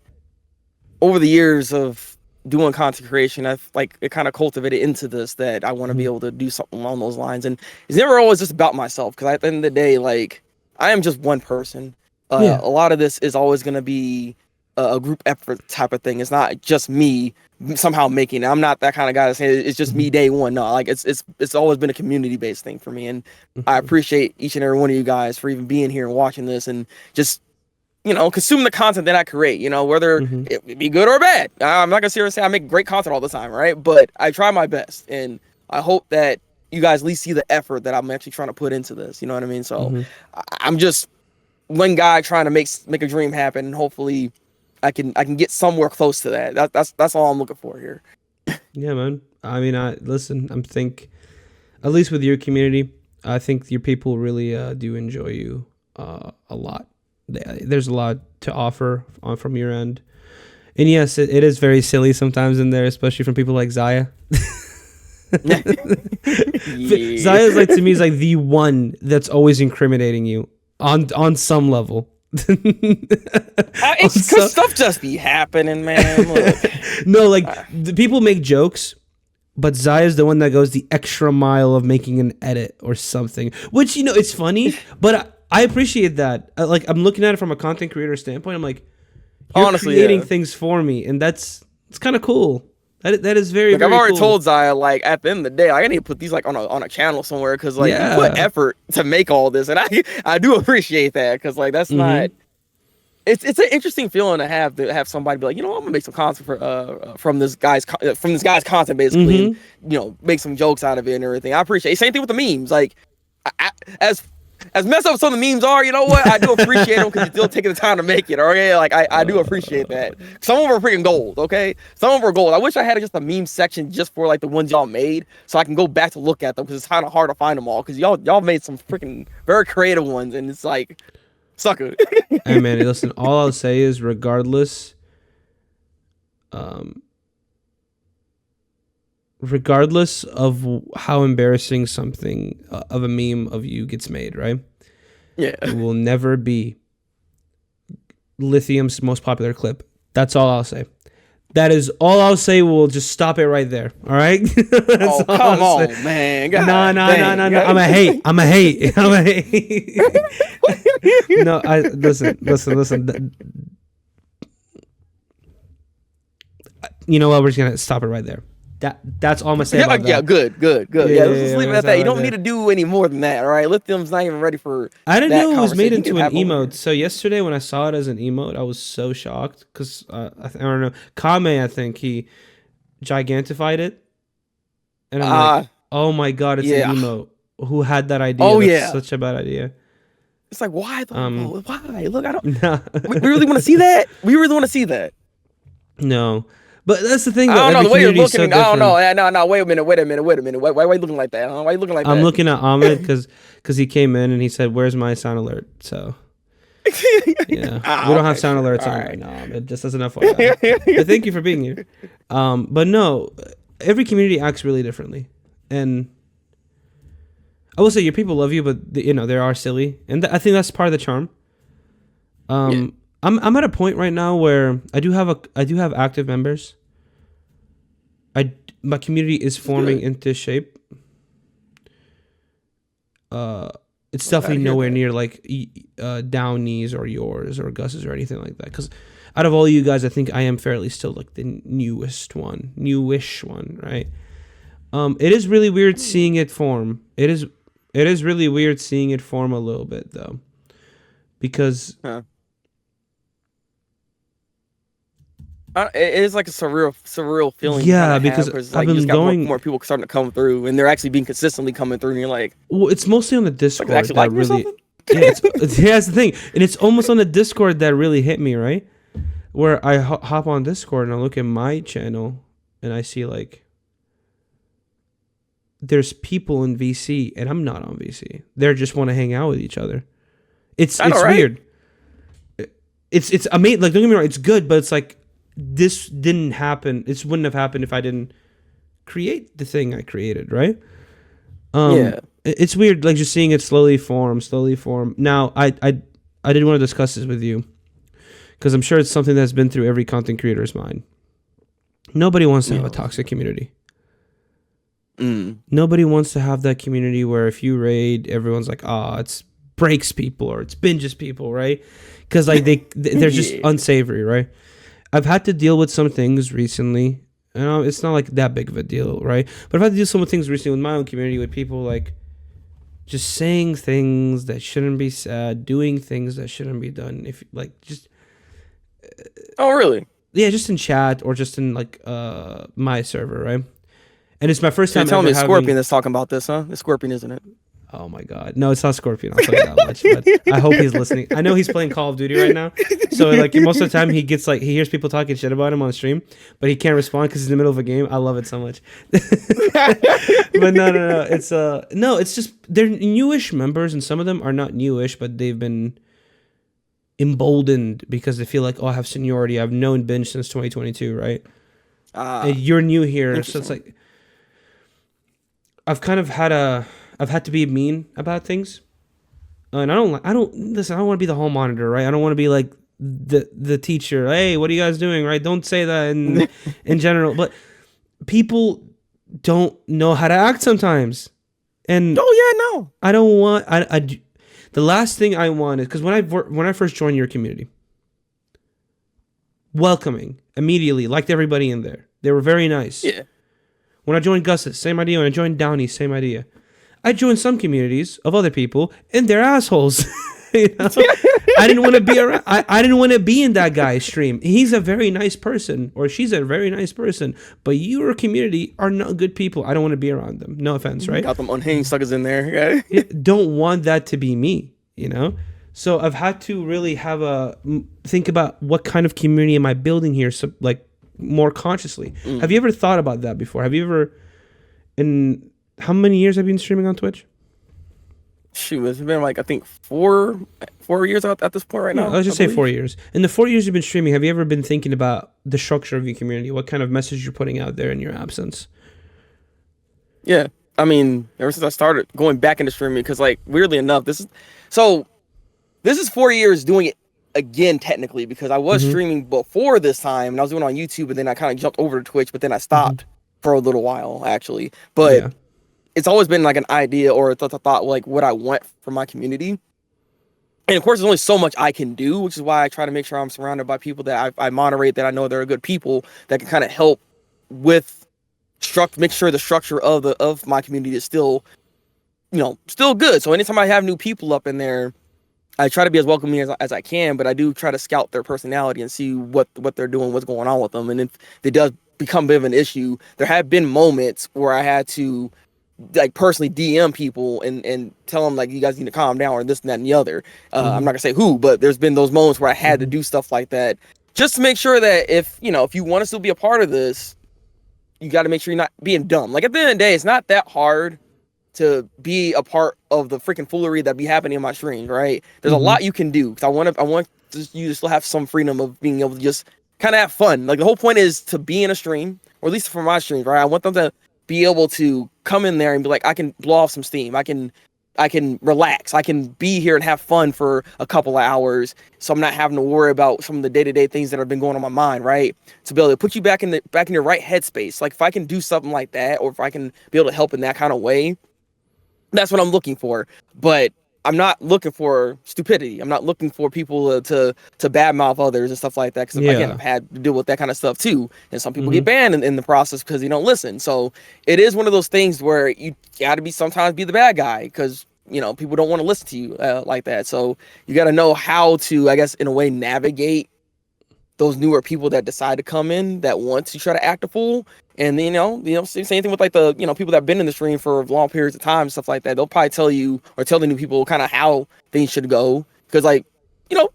over the years of doing content creation, I've like it kind of cultivated into this that I want to be Mhm. able to do something along those lines. And it's never always just about myself because at the end of the day, like I am just one person. Yeah. A lot of this is always going to be a group effort type of thing. It's not just me somehow making it. I'm not that kind of guy to say it's just me Mhm. day one. No, like it's always been a community based thing for me. And I Mhm. appreciate each and every one of you guys for even being here and watching this and just consume the content that I create, whether Mhm. it be good or bad. I'm not gonna sit here and say I make great content all the time, right? But I try my best, and I hope that you guys at least see the effort that I'm actually trying to put into this. You know what I mean? So Mhm. I'm just one guy trying to make a dream happen, and hopefully I can get somewhere close to that. That's all I'm looking for here. Yeah, man. I mean, I listen. I'm think at least with your community, I think your people really do enjoy you a lot. There's a lot to offer from your end, and yes, it is very silly sometimes in there, especially from people like Zaya. Yeah. Zaya's like to me is like the one that's always incriminating you on some level. On It's some- because stuff just be happening, man. Look. no, like the people make jokes, but Zaya's the one that goes the extra mile of making an edit or something. Which it's funny, but I appreciate that. Like I'm looking at it from a content creator standpoint. I'm like, you're Honestly, creating yeah. things for me, and it's kind of cool. That is very Like I've very already cool. told Zaya, like at the end of the day, like, I need to put these like on a channel somewhere because like you put Yeah. effort to make all this, and I do appreciate that because like that's Mm-hmm. not. It's an interesting feeling to have somebody be like, I'm gonna make some content for from this guy's content basically, and Mm-hmm. make some jokes out of it and everything. I appreciate it. Same thing with the memes. Like as messed up as some of the memes are, you know what? I do appreciate them because you're still taking the time to make it. Okay, like I do appreciate that. Some of them are freaking gold. Okay, some of them are gold. I wish I had just a meme section just for like the ones y'all made, so I can go back to look at them because it's kind of hard to find them all because y'all made some freaking very creative ones, and it's like sucker. Hey man, listen. All I'll say is, um, regardless of how embarrassing something of a meme of you gets made, right? Yeah. It will never be Lithium's most popular clip. That's all I'll say. That is all I'll say. We'll just stop it right there. All right. Oh, come on, man. God No. dang. I'm a hate. I'm a hate. No, listen. You know what? We're just gonna stop it right there. That's all I'm gonna say about Yeah, that. good. Yeah, Yeah, let's just we're leave it gonna at stop that. You right don't there. need to do any more than that, all right? Lithium's not even ready for I didn't that know it was made conversation. You into can an have over emote. here. So yesterday when I saw it as an emote, I was so shocked because I don't know. Kame, I think he gigantified it, and I'm like, oh my god, it's an Yeah. emote. Who had that idea? Oh, That's yeah. such a bad idea. It's like, why though? Um, Bro? Why? Look, I don't. no, We really want to see that. We really want to see that. no. But that's the thing I though. don't know Every the way you're community is looking. so I don't know. different. No. Wait a minute. Why are you looking like that? Huh? Why are you looking like I'm that? looking at Ahmed because he came in and he said, "Where's my sound alert?" So yeah, we don't have Okay, sound sure. alerts All on right. right now. Ahmed. Just as an FYI. But thank you for being here. But no, every community acts really differently, and I will say your people love you, but they are silly, and I think that's part of the charm. Yeah. I'm at a point right now where I do have active members. My community is forming Good. into shape. It's I'm glad definitely to hear nowhere that. near like Downey's or yours or Gus's or anything like that. Because out of all you guys, I think I am fairly still like the newish one, right? It is really weird seeing it form. It is really weird seeing it form a little bit though, because Huh. It is like a surreal feeling you kind Yeah, of have because because I've like you just been got going. more people starting to come through, and they're actually being consistently coming through, and you're Well, it's mostly on the like, they Discord actually that like me or really. something? Yeah, yeah, that's the thing, and it's almost on the Discord that really hit me, right? Where I hop on Discord and I look at my channel, and I see like there's people in VC, and I'm not on VC. They just want to hang out with each other. I know, It's right? weird. It's amazing. Like, don't get me wrong, it's good, but it's like this didn't happen. This wouldn't have happened if I didn't create the thing I created, right? Yeah. It's weird, like just seeing it slowly form, slowly form. Now, I did want to discuss this with you because I'm sure it's something that's been through every content creator's mind. Nobody wants to have a Yeah. toxic community. Mm. Nobody wants to have that community where if you raid, everyone's like, "Ah, it's breaks people or it's binges people," right? Because like they're just Yeah. unsavory, right? I've had to deal with some things recently. You know, it's not like that big of a deal, right? But I've had to deal with some things recently with my own community with people like just saying things that shouldn't be said, doing things that shouldn't be done. If like just Oh, really? yeah, just in chat or just in like my server, right? And it's my first So you're time telling ever me a scorpion having. that's talking about this, huh? The scorpion, isn't it? Oh my god, no, it's not Scorpion. I'll tell you that much. But I hope he's listening. I know he's playing Call of Duty right now, so like most of the time he gets like he hears people talking shit about him on stream, but he can't respond because he's in the middle of a game. I love it so much. But no, it's no, it's just they're newish members, and some of them are not newish, but they've been emboldened because they feel like, oh, I have seniority. I've known Binge since 2022, right? And Ah, you're new here, so it's interesting. like I've kind of had a I've had to be mean about things. And I don't listen. I don't want to be the hall monitor, right? I don't want to be like the teacher. Hey, what are you guys doing, right? Don't say that in general. But people don't know how to act sometimes, and Oh yeah, no. I don't want. The last thing I want is because when I first joined your community, welcoming immediately, liked everybody in there. They were very nice. Yeah. When I joined Gus's, same idea. When I joined Downey, same idea. I joined some communities of other people, and they're assholes. You know? I didn't want to be around. I didn't want to be in that guy's stream. He's a very nice person, or she's a very nice person, but your community are not good people. I don't want to be around them. No offense, right? Got them unhinged suckers in there. Yeah, don't want that to be me. You know. So I've had to really have a think about what kind of community am I building here, so like more consciously. Have you ever thought about that before? Have you ever in how many years have you been streaming on Twitch? Shoot, it's been like I think four years at this point right Yeah, now. let's I just say believe. 4 years. In the 4 years you've been streaming, have you ever been thinking about the structure of your community? What kind of message you're putting out there in your absence? Yeah, I mean, ever since I started going back into streaming, because like weirdly enough, this is 4 years doing it again technically because I was Mm-hmm. streaming before this time and I was doing it on YouTube, and then I kind of jumped over to Twitch, but then I Mm-hmm. stopped for a little while actually. But Yeah. it's always been like an idea or a thought like what I want for my community. And of course, there's only so much I can do, which is why I try to make sure I'm surrounded by people that I moderate, that I know they're good people that can kind of help with make sure the structure of my community is still, still good. So anytime I have new people up in there, I try to be as welcoming as I can, but I do try to scout their personality and see what they're doing, what's going on with them. And if it does become a bit of an issue, there have been moments where I had to like personally DM people and tell them like you guys need to calm down or this and that and the other. I'm Mm-hmm. not gonna say who, but there's been those moments where I had to Mm-hmm. do stuff like that just to make sure that if you want to still be a part of this, you got to make sure you're not being dumb. Like at the end of the day, it's not that hard to be a part of the freaking foolery that be happening in my streams, right? There's a Mm-hmm. lot you can do because I want you to still have some freedom of being able to just kind of have fun. Like the whole point is to be in a stream, or at least for my streams, right? I want them to be able to come in there and be like, I can blow off some steam. I can relax. I can be here and have fun for a couple of hours, so I'm not having to worry about some of the day-to-day things that have been going on my mind, right? To be able to put you back in your right headspace. Like if I can do something like that, or if I can be able to help in that kind of way, that's what I'm looking for. But I'm not looking for stupidity. I'm not looking for people to badmouth others and stuff like that. Because again, Yeah. I've had to deal with that kind of stuff too, and some people get Mm-hmm. banned in the process because you don't listen. So it is one of those things where you got to sometimes be the bad guy because people don't want to listen to you like that. So you got to know how to, I guess, in a way, navigate those newer people that decide to come in that want to try to act a fool. And then, same thing with like the, people that have been in the stream for long periods of time and stuff like that. They'll probably tell you or tell the new people kind of how things should go. Because like,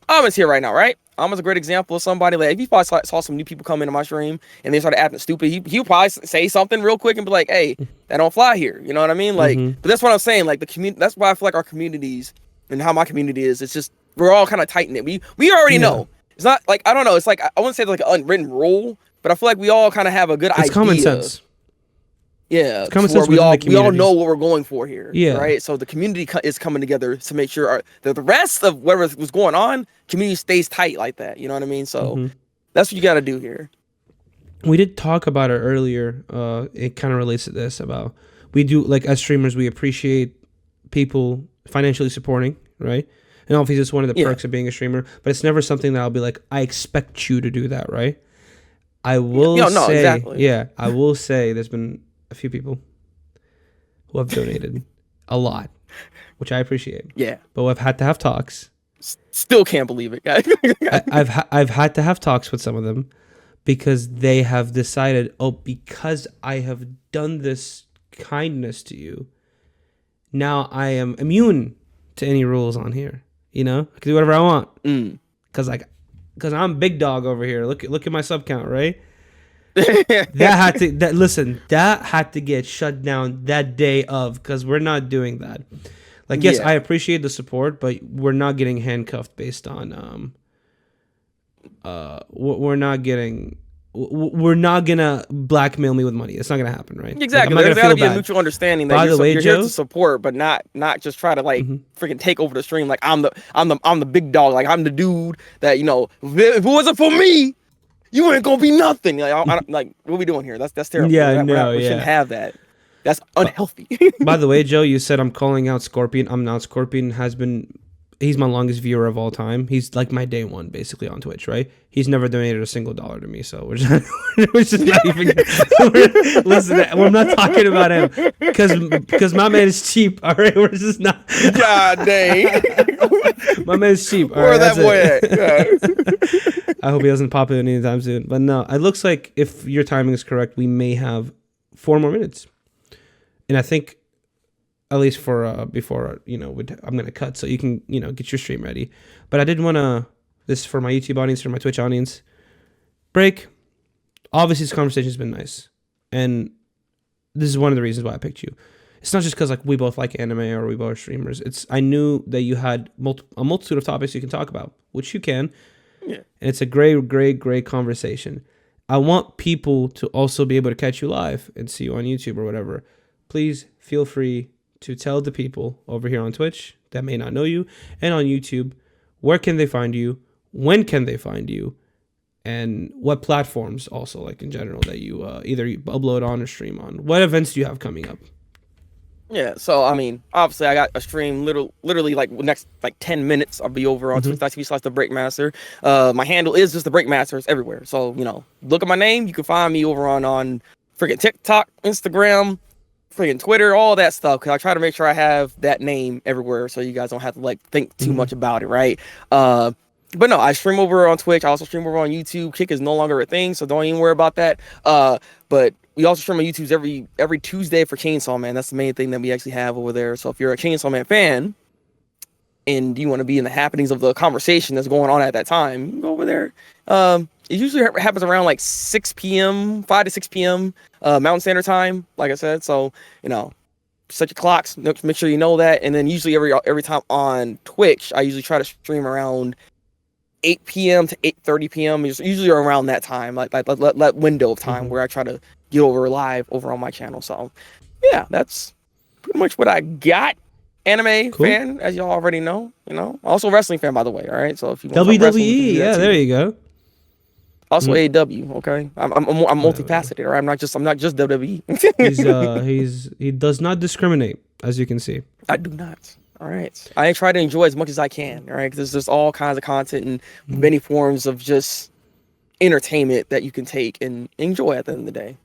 Ahmed's here right now, right? Ahmed's a great example of somebody like if you probably saw some new people come into my stream and they started acting stupid, he'll probably say something real quick and be like, hey, that don't fly here. You know what I mean? Like, but that's what I'm saying. Like the community, that's why I feel like our communities and how my community is, it's just, we're all kind of tight knit. We already know. It's not like, I don't know. It's like, I wouldn't say it's like an unwritten rule, but I feel like we all kind of have a good idea. It's common sense. Yeah. It's common sense we all know what we're going for here. Yeah. Right. So the community is coming together to make sure the rest of whatever was going on, community stays tight like that. You know what I mean? So that's what you got to do here. We did talk about it earlier. It kind of relates to this about, we do, like, as streamers, we appreciate people financially supporting, right? And obviously it's one of the perks of being a streamer, but it's never something that I'll be like, I expect you to do that, right? I will say, exactly. I will say there's been a few people who have donated a lot, which I appreciate. Yeah. But I've had to have talks. Still can't believe it, guys. I've had to have talks with some of them because they have decided, because I have done this kindness to you, now I am immune to any rules on here. I can do whatever I want. Because I'm big dog over here. Look at my sub count, right? That had to get shut down that day of, because we're not doing that. Like, yes, I appreciate the support, but we're not getting handcuffed based on we're not gonna blackmail me with money. It's not gonna happen, right? Exactly. There's gotta be a mutual understanding that you're here to support, but not just try to like freaking take over the stream. Like I'm the big dog. Like I'm the dude that if it wasn't for me, you ain't gonna be nothing. Like like what are we doing here? That's terrible. Yeah, we shouldn't have that. That's unhealthy. By the way, Joe, you said I'm calling out Scorpion. I'm not. Scorpion he's my longest viewer of all time. He's like my day one, basically, on Twitch, right? He's never donated a single $1 to me, so we're just not even. Listen, we're not talking about him because my man is cheap. All right, we're just not. God dang, my man's cheap. All where right, that boy at? Yeah. I hope he doesn't pop in anytime soon. But no, it looks like if your timing is correct, we may have 4 more minutes, and I think. At least for before I'm gonna cut so you can get your stream ready. But I did want to this for my YouTube audience, for my Twitch audience. Break. Obviously, this conversation's been nice, and this is one of the reasons why I picked you. It's not just because like we both like anime or we both are streamers. I knew that you had a multitude of topics you can talk about, which you can. Yeah. And it's a great conversation. I want people to also be able to catch you live and see you on YouTube or whatever. Please feel free to tell the people over here on Twitch that may not know you and on YouTube, where can they find you? When can they find you? And what platforms also, like in general, that you either upload on or stream on? What events do you have coming up? Yeah, so I mean, obviously I got a stream literally like next like 10 minutes. I'll be over on twitch.tv/Thabreakmaster. My handle is just Thabreakmaster. It's everywhere. So, look at my name. You can find me over on freaking TikTok, Instagram, freaking Twitter, all that stuff, because I try to make sure I have that name everywhere so you guys don't have to like think too much about it, right? But no, I stream over on Twitch. I also stream over on YouTube. Kick is no longer a thing, so don't even worry about that. But we also stream on YouTube every Tuesday for Chainsaw Man. That's the main thing that we actually have over there. So if you're a Chainsaw Man fan and you want to be in the happenings of the conversation that's going on at that time, you can go over there. It usually happens around like 6 p.m., 5 to 6 p.m. Mountain Standard Time, like I said. So, set your clocks, make sure you know that. And then usually every time on Twitch, I usually try to stream around 8 p.m. to 8:30 p.m. It's usually around that time, like that window of time where I try to get over live over on my channel. So, yeah, that's pretty much what I got. Anime fan, as y'all already know, Also wrestling fan, by the way. All right, so if you want WWE, there you go. Also AEW, okay. I'm multifaceted, right? I'm not just WWE. He does not discriminate, as you can see. I do not. All right. I try to enjoy as much as I can, all right? Because there's all kinds of content and many forms of just entertainment that you can take and enjoy at the end of the day.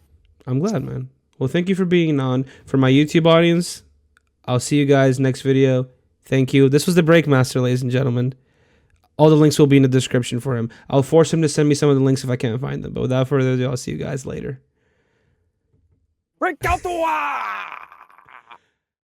I'm glad, man. Well, thank you for being on. For my YouTube audience, I'll see you guys next video. Thank you. This was the Breakmaster, ladies and gentlemen. All the links will be in the description for him. I'll force him to send me some of the links if I can't find them. But without further ado, I'll see you guys later. Break out the wire!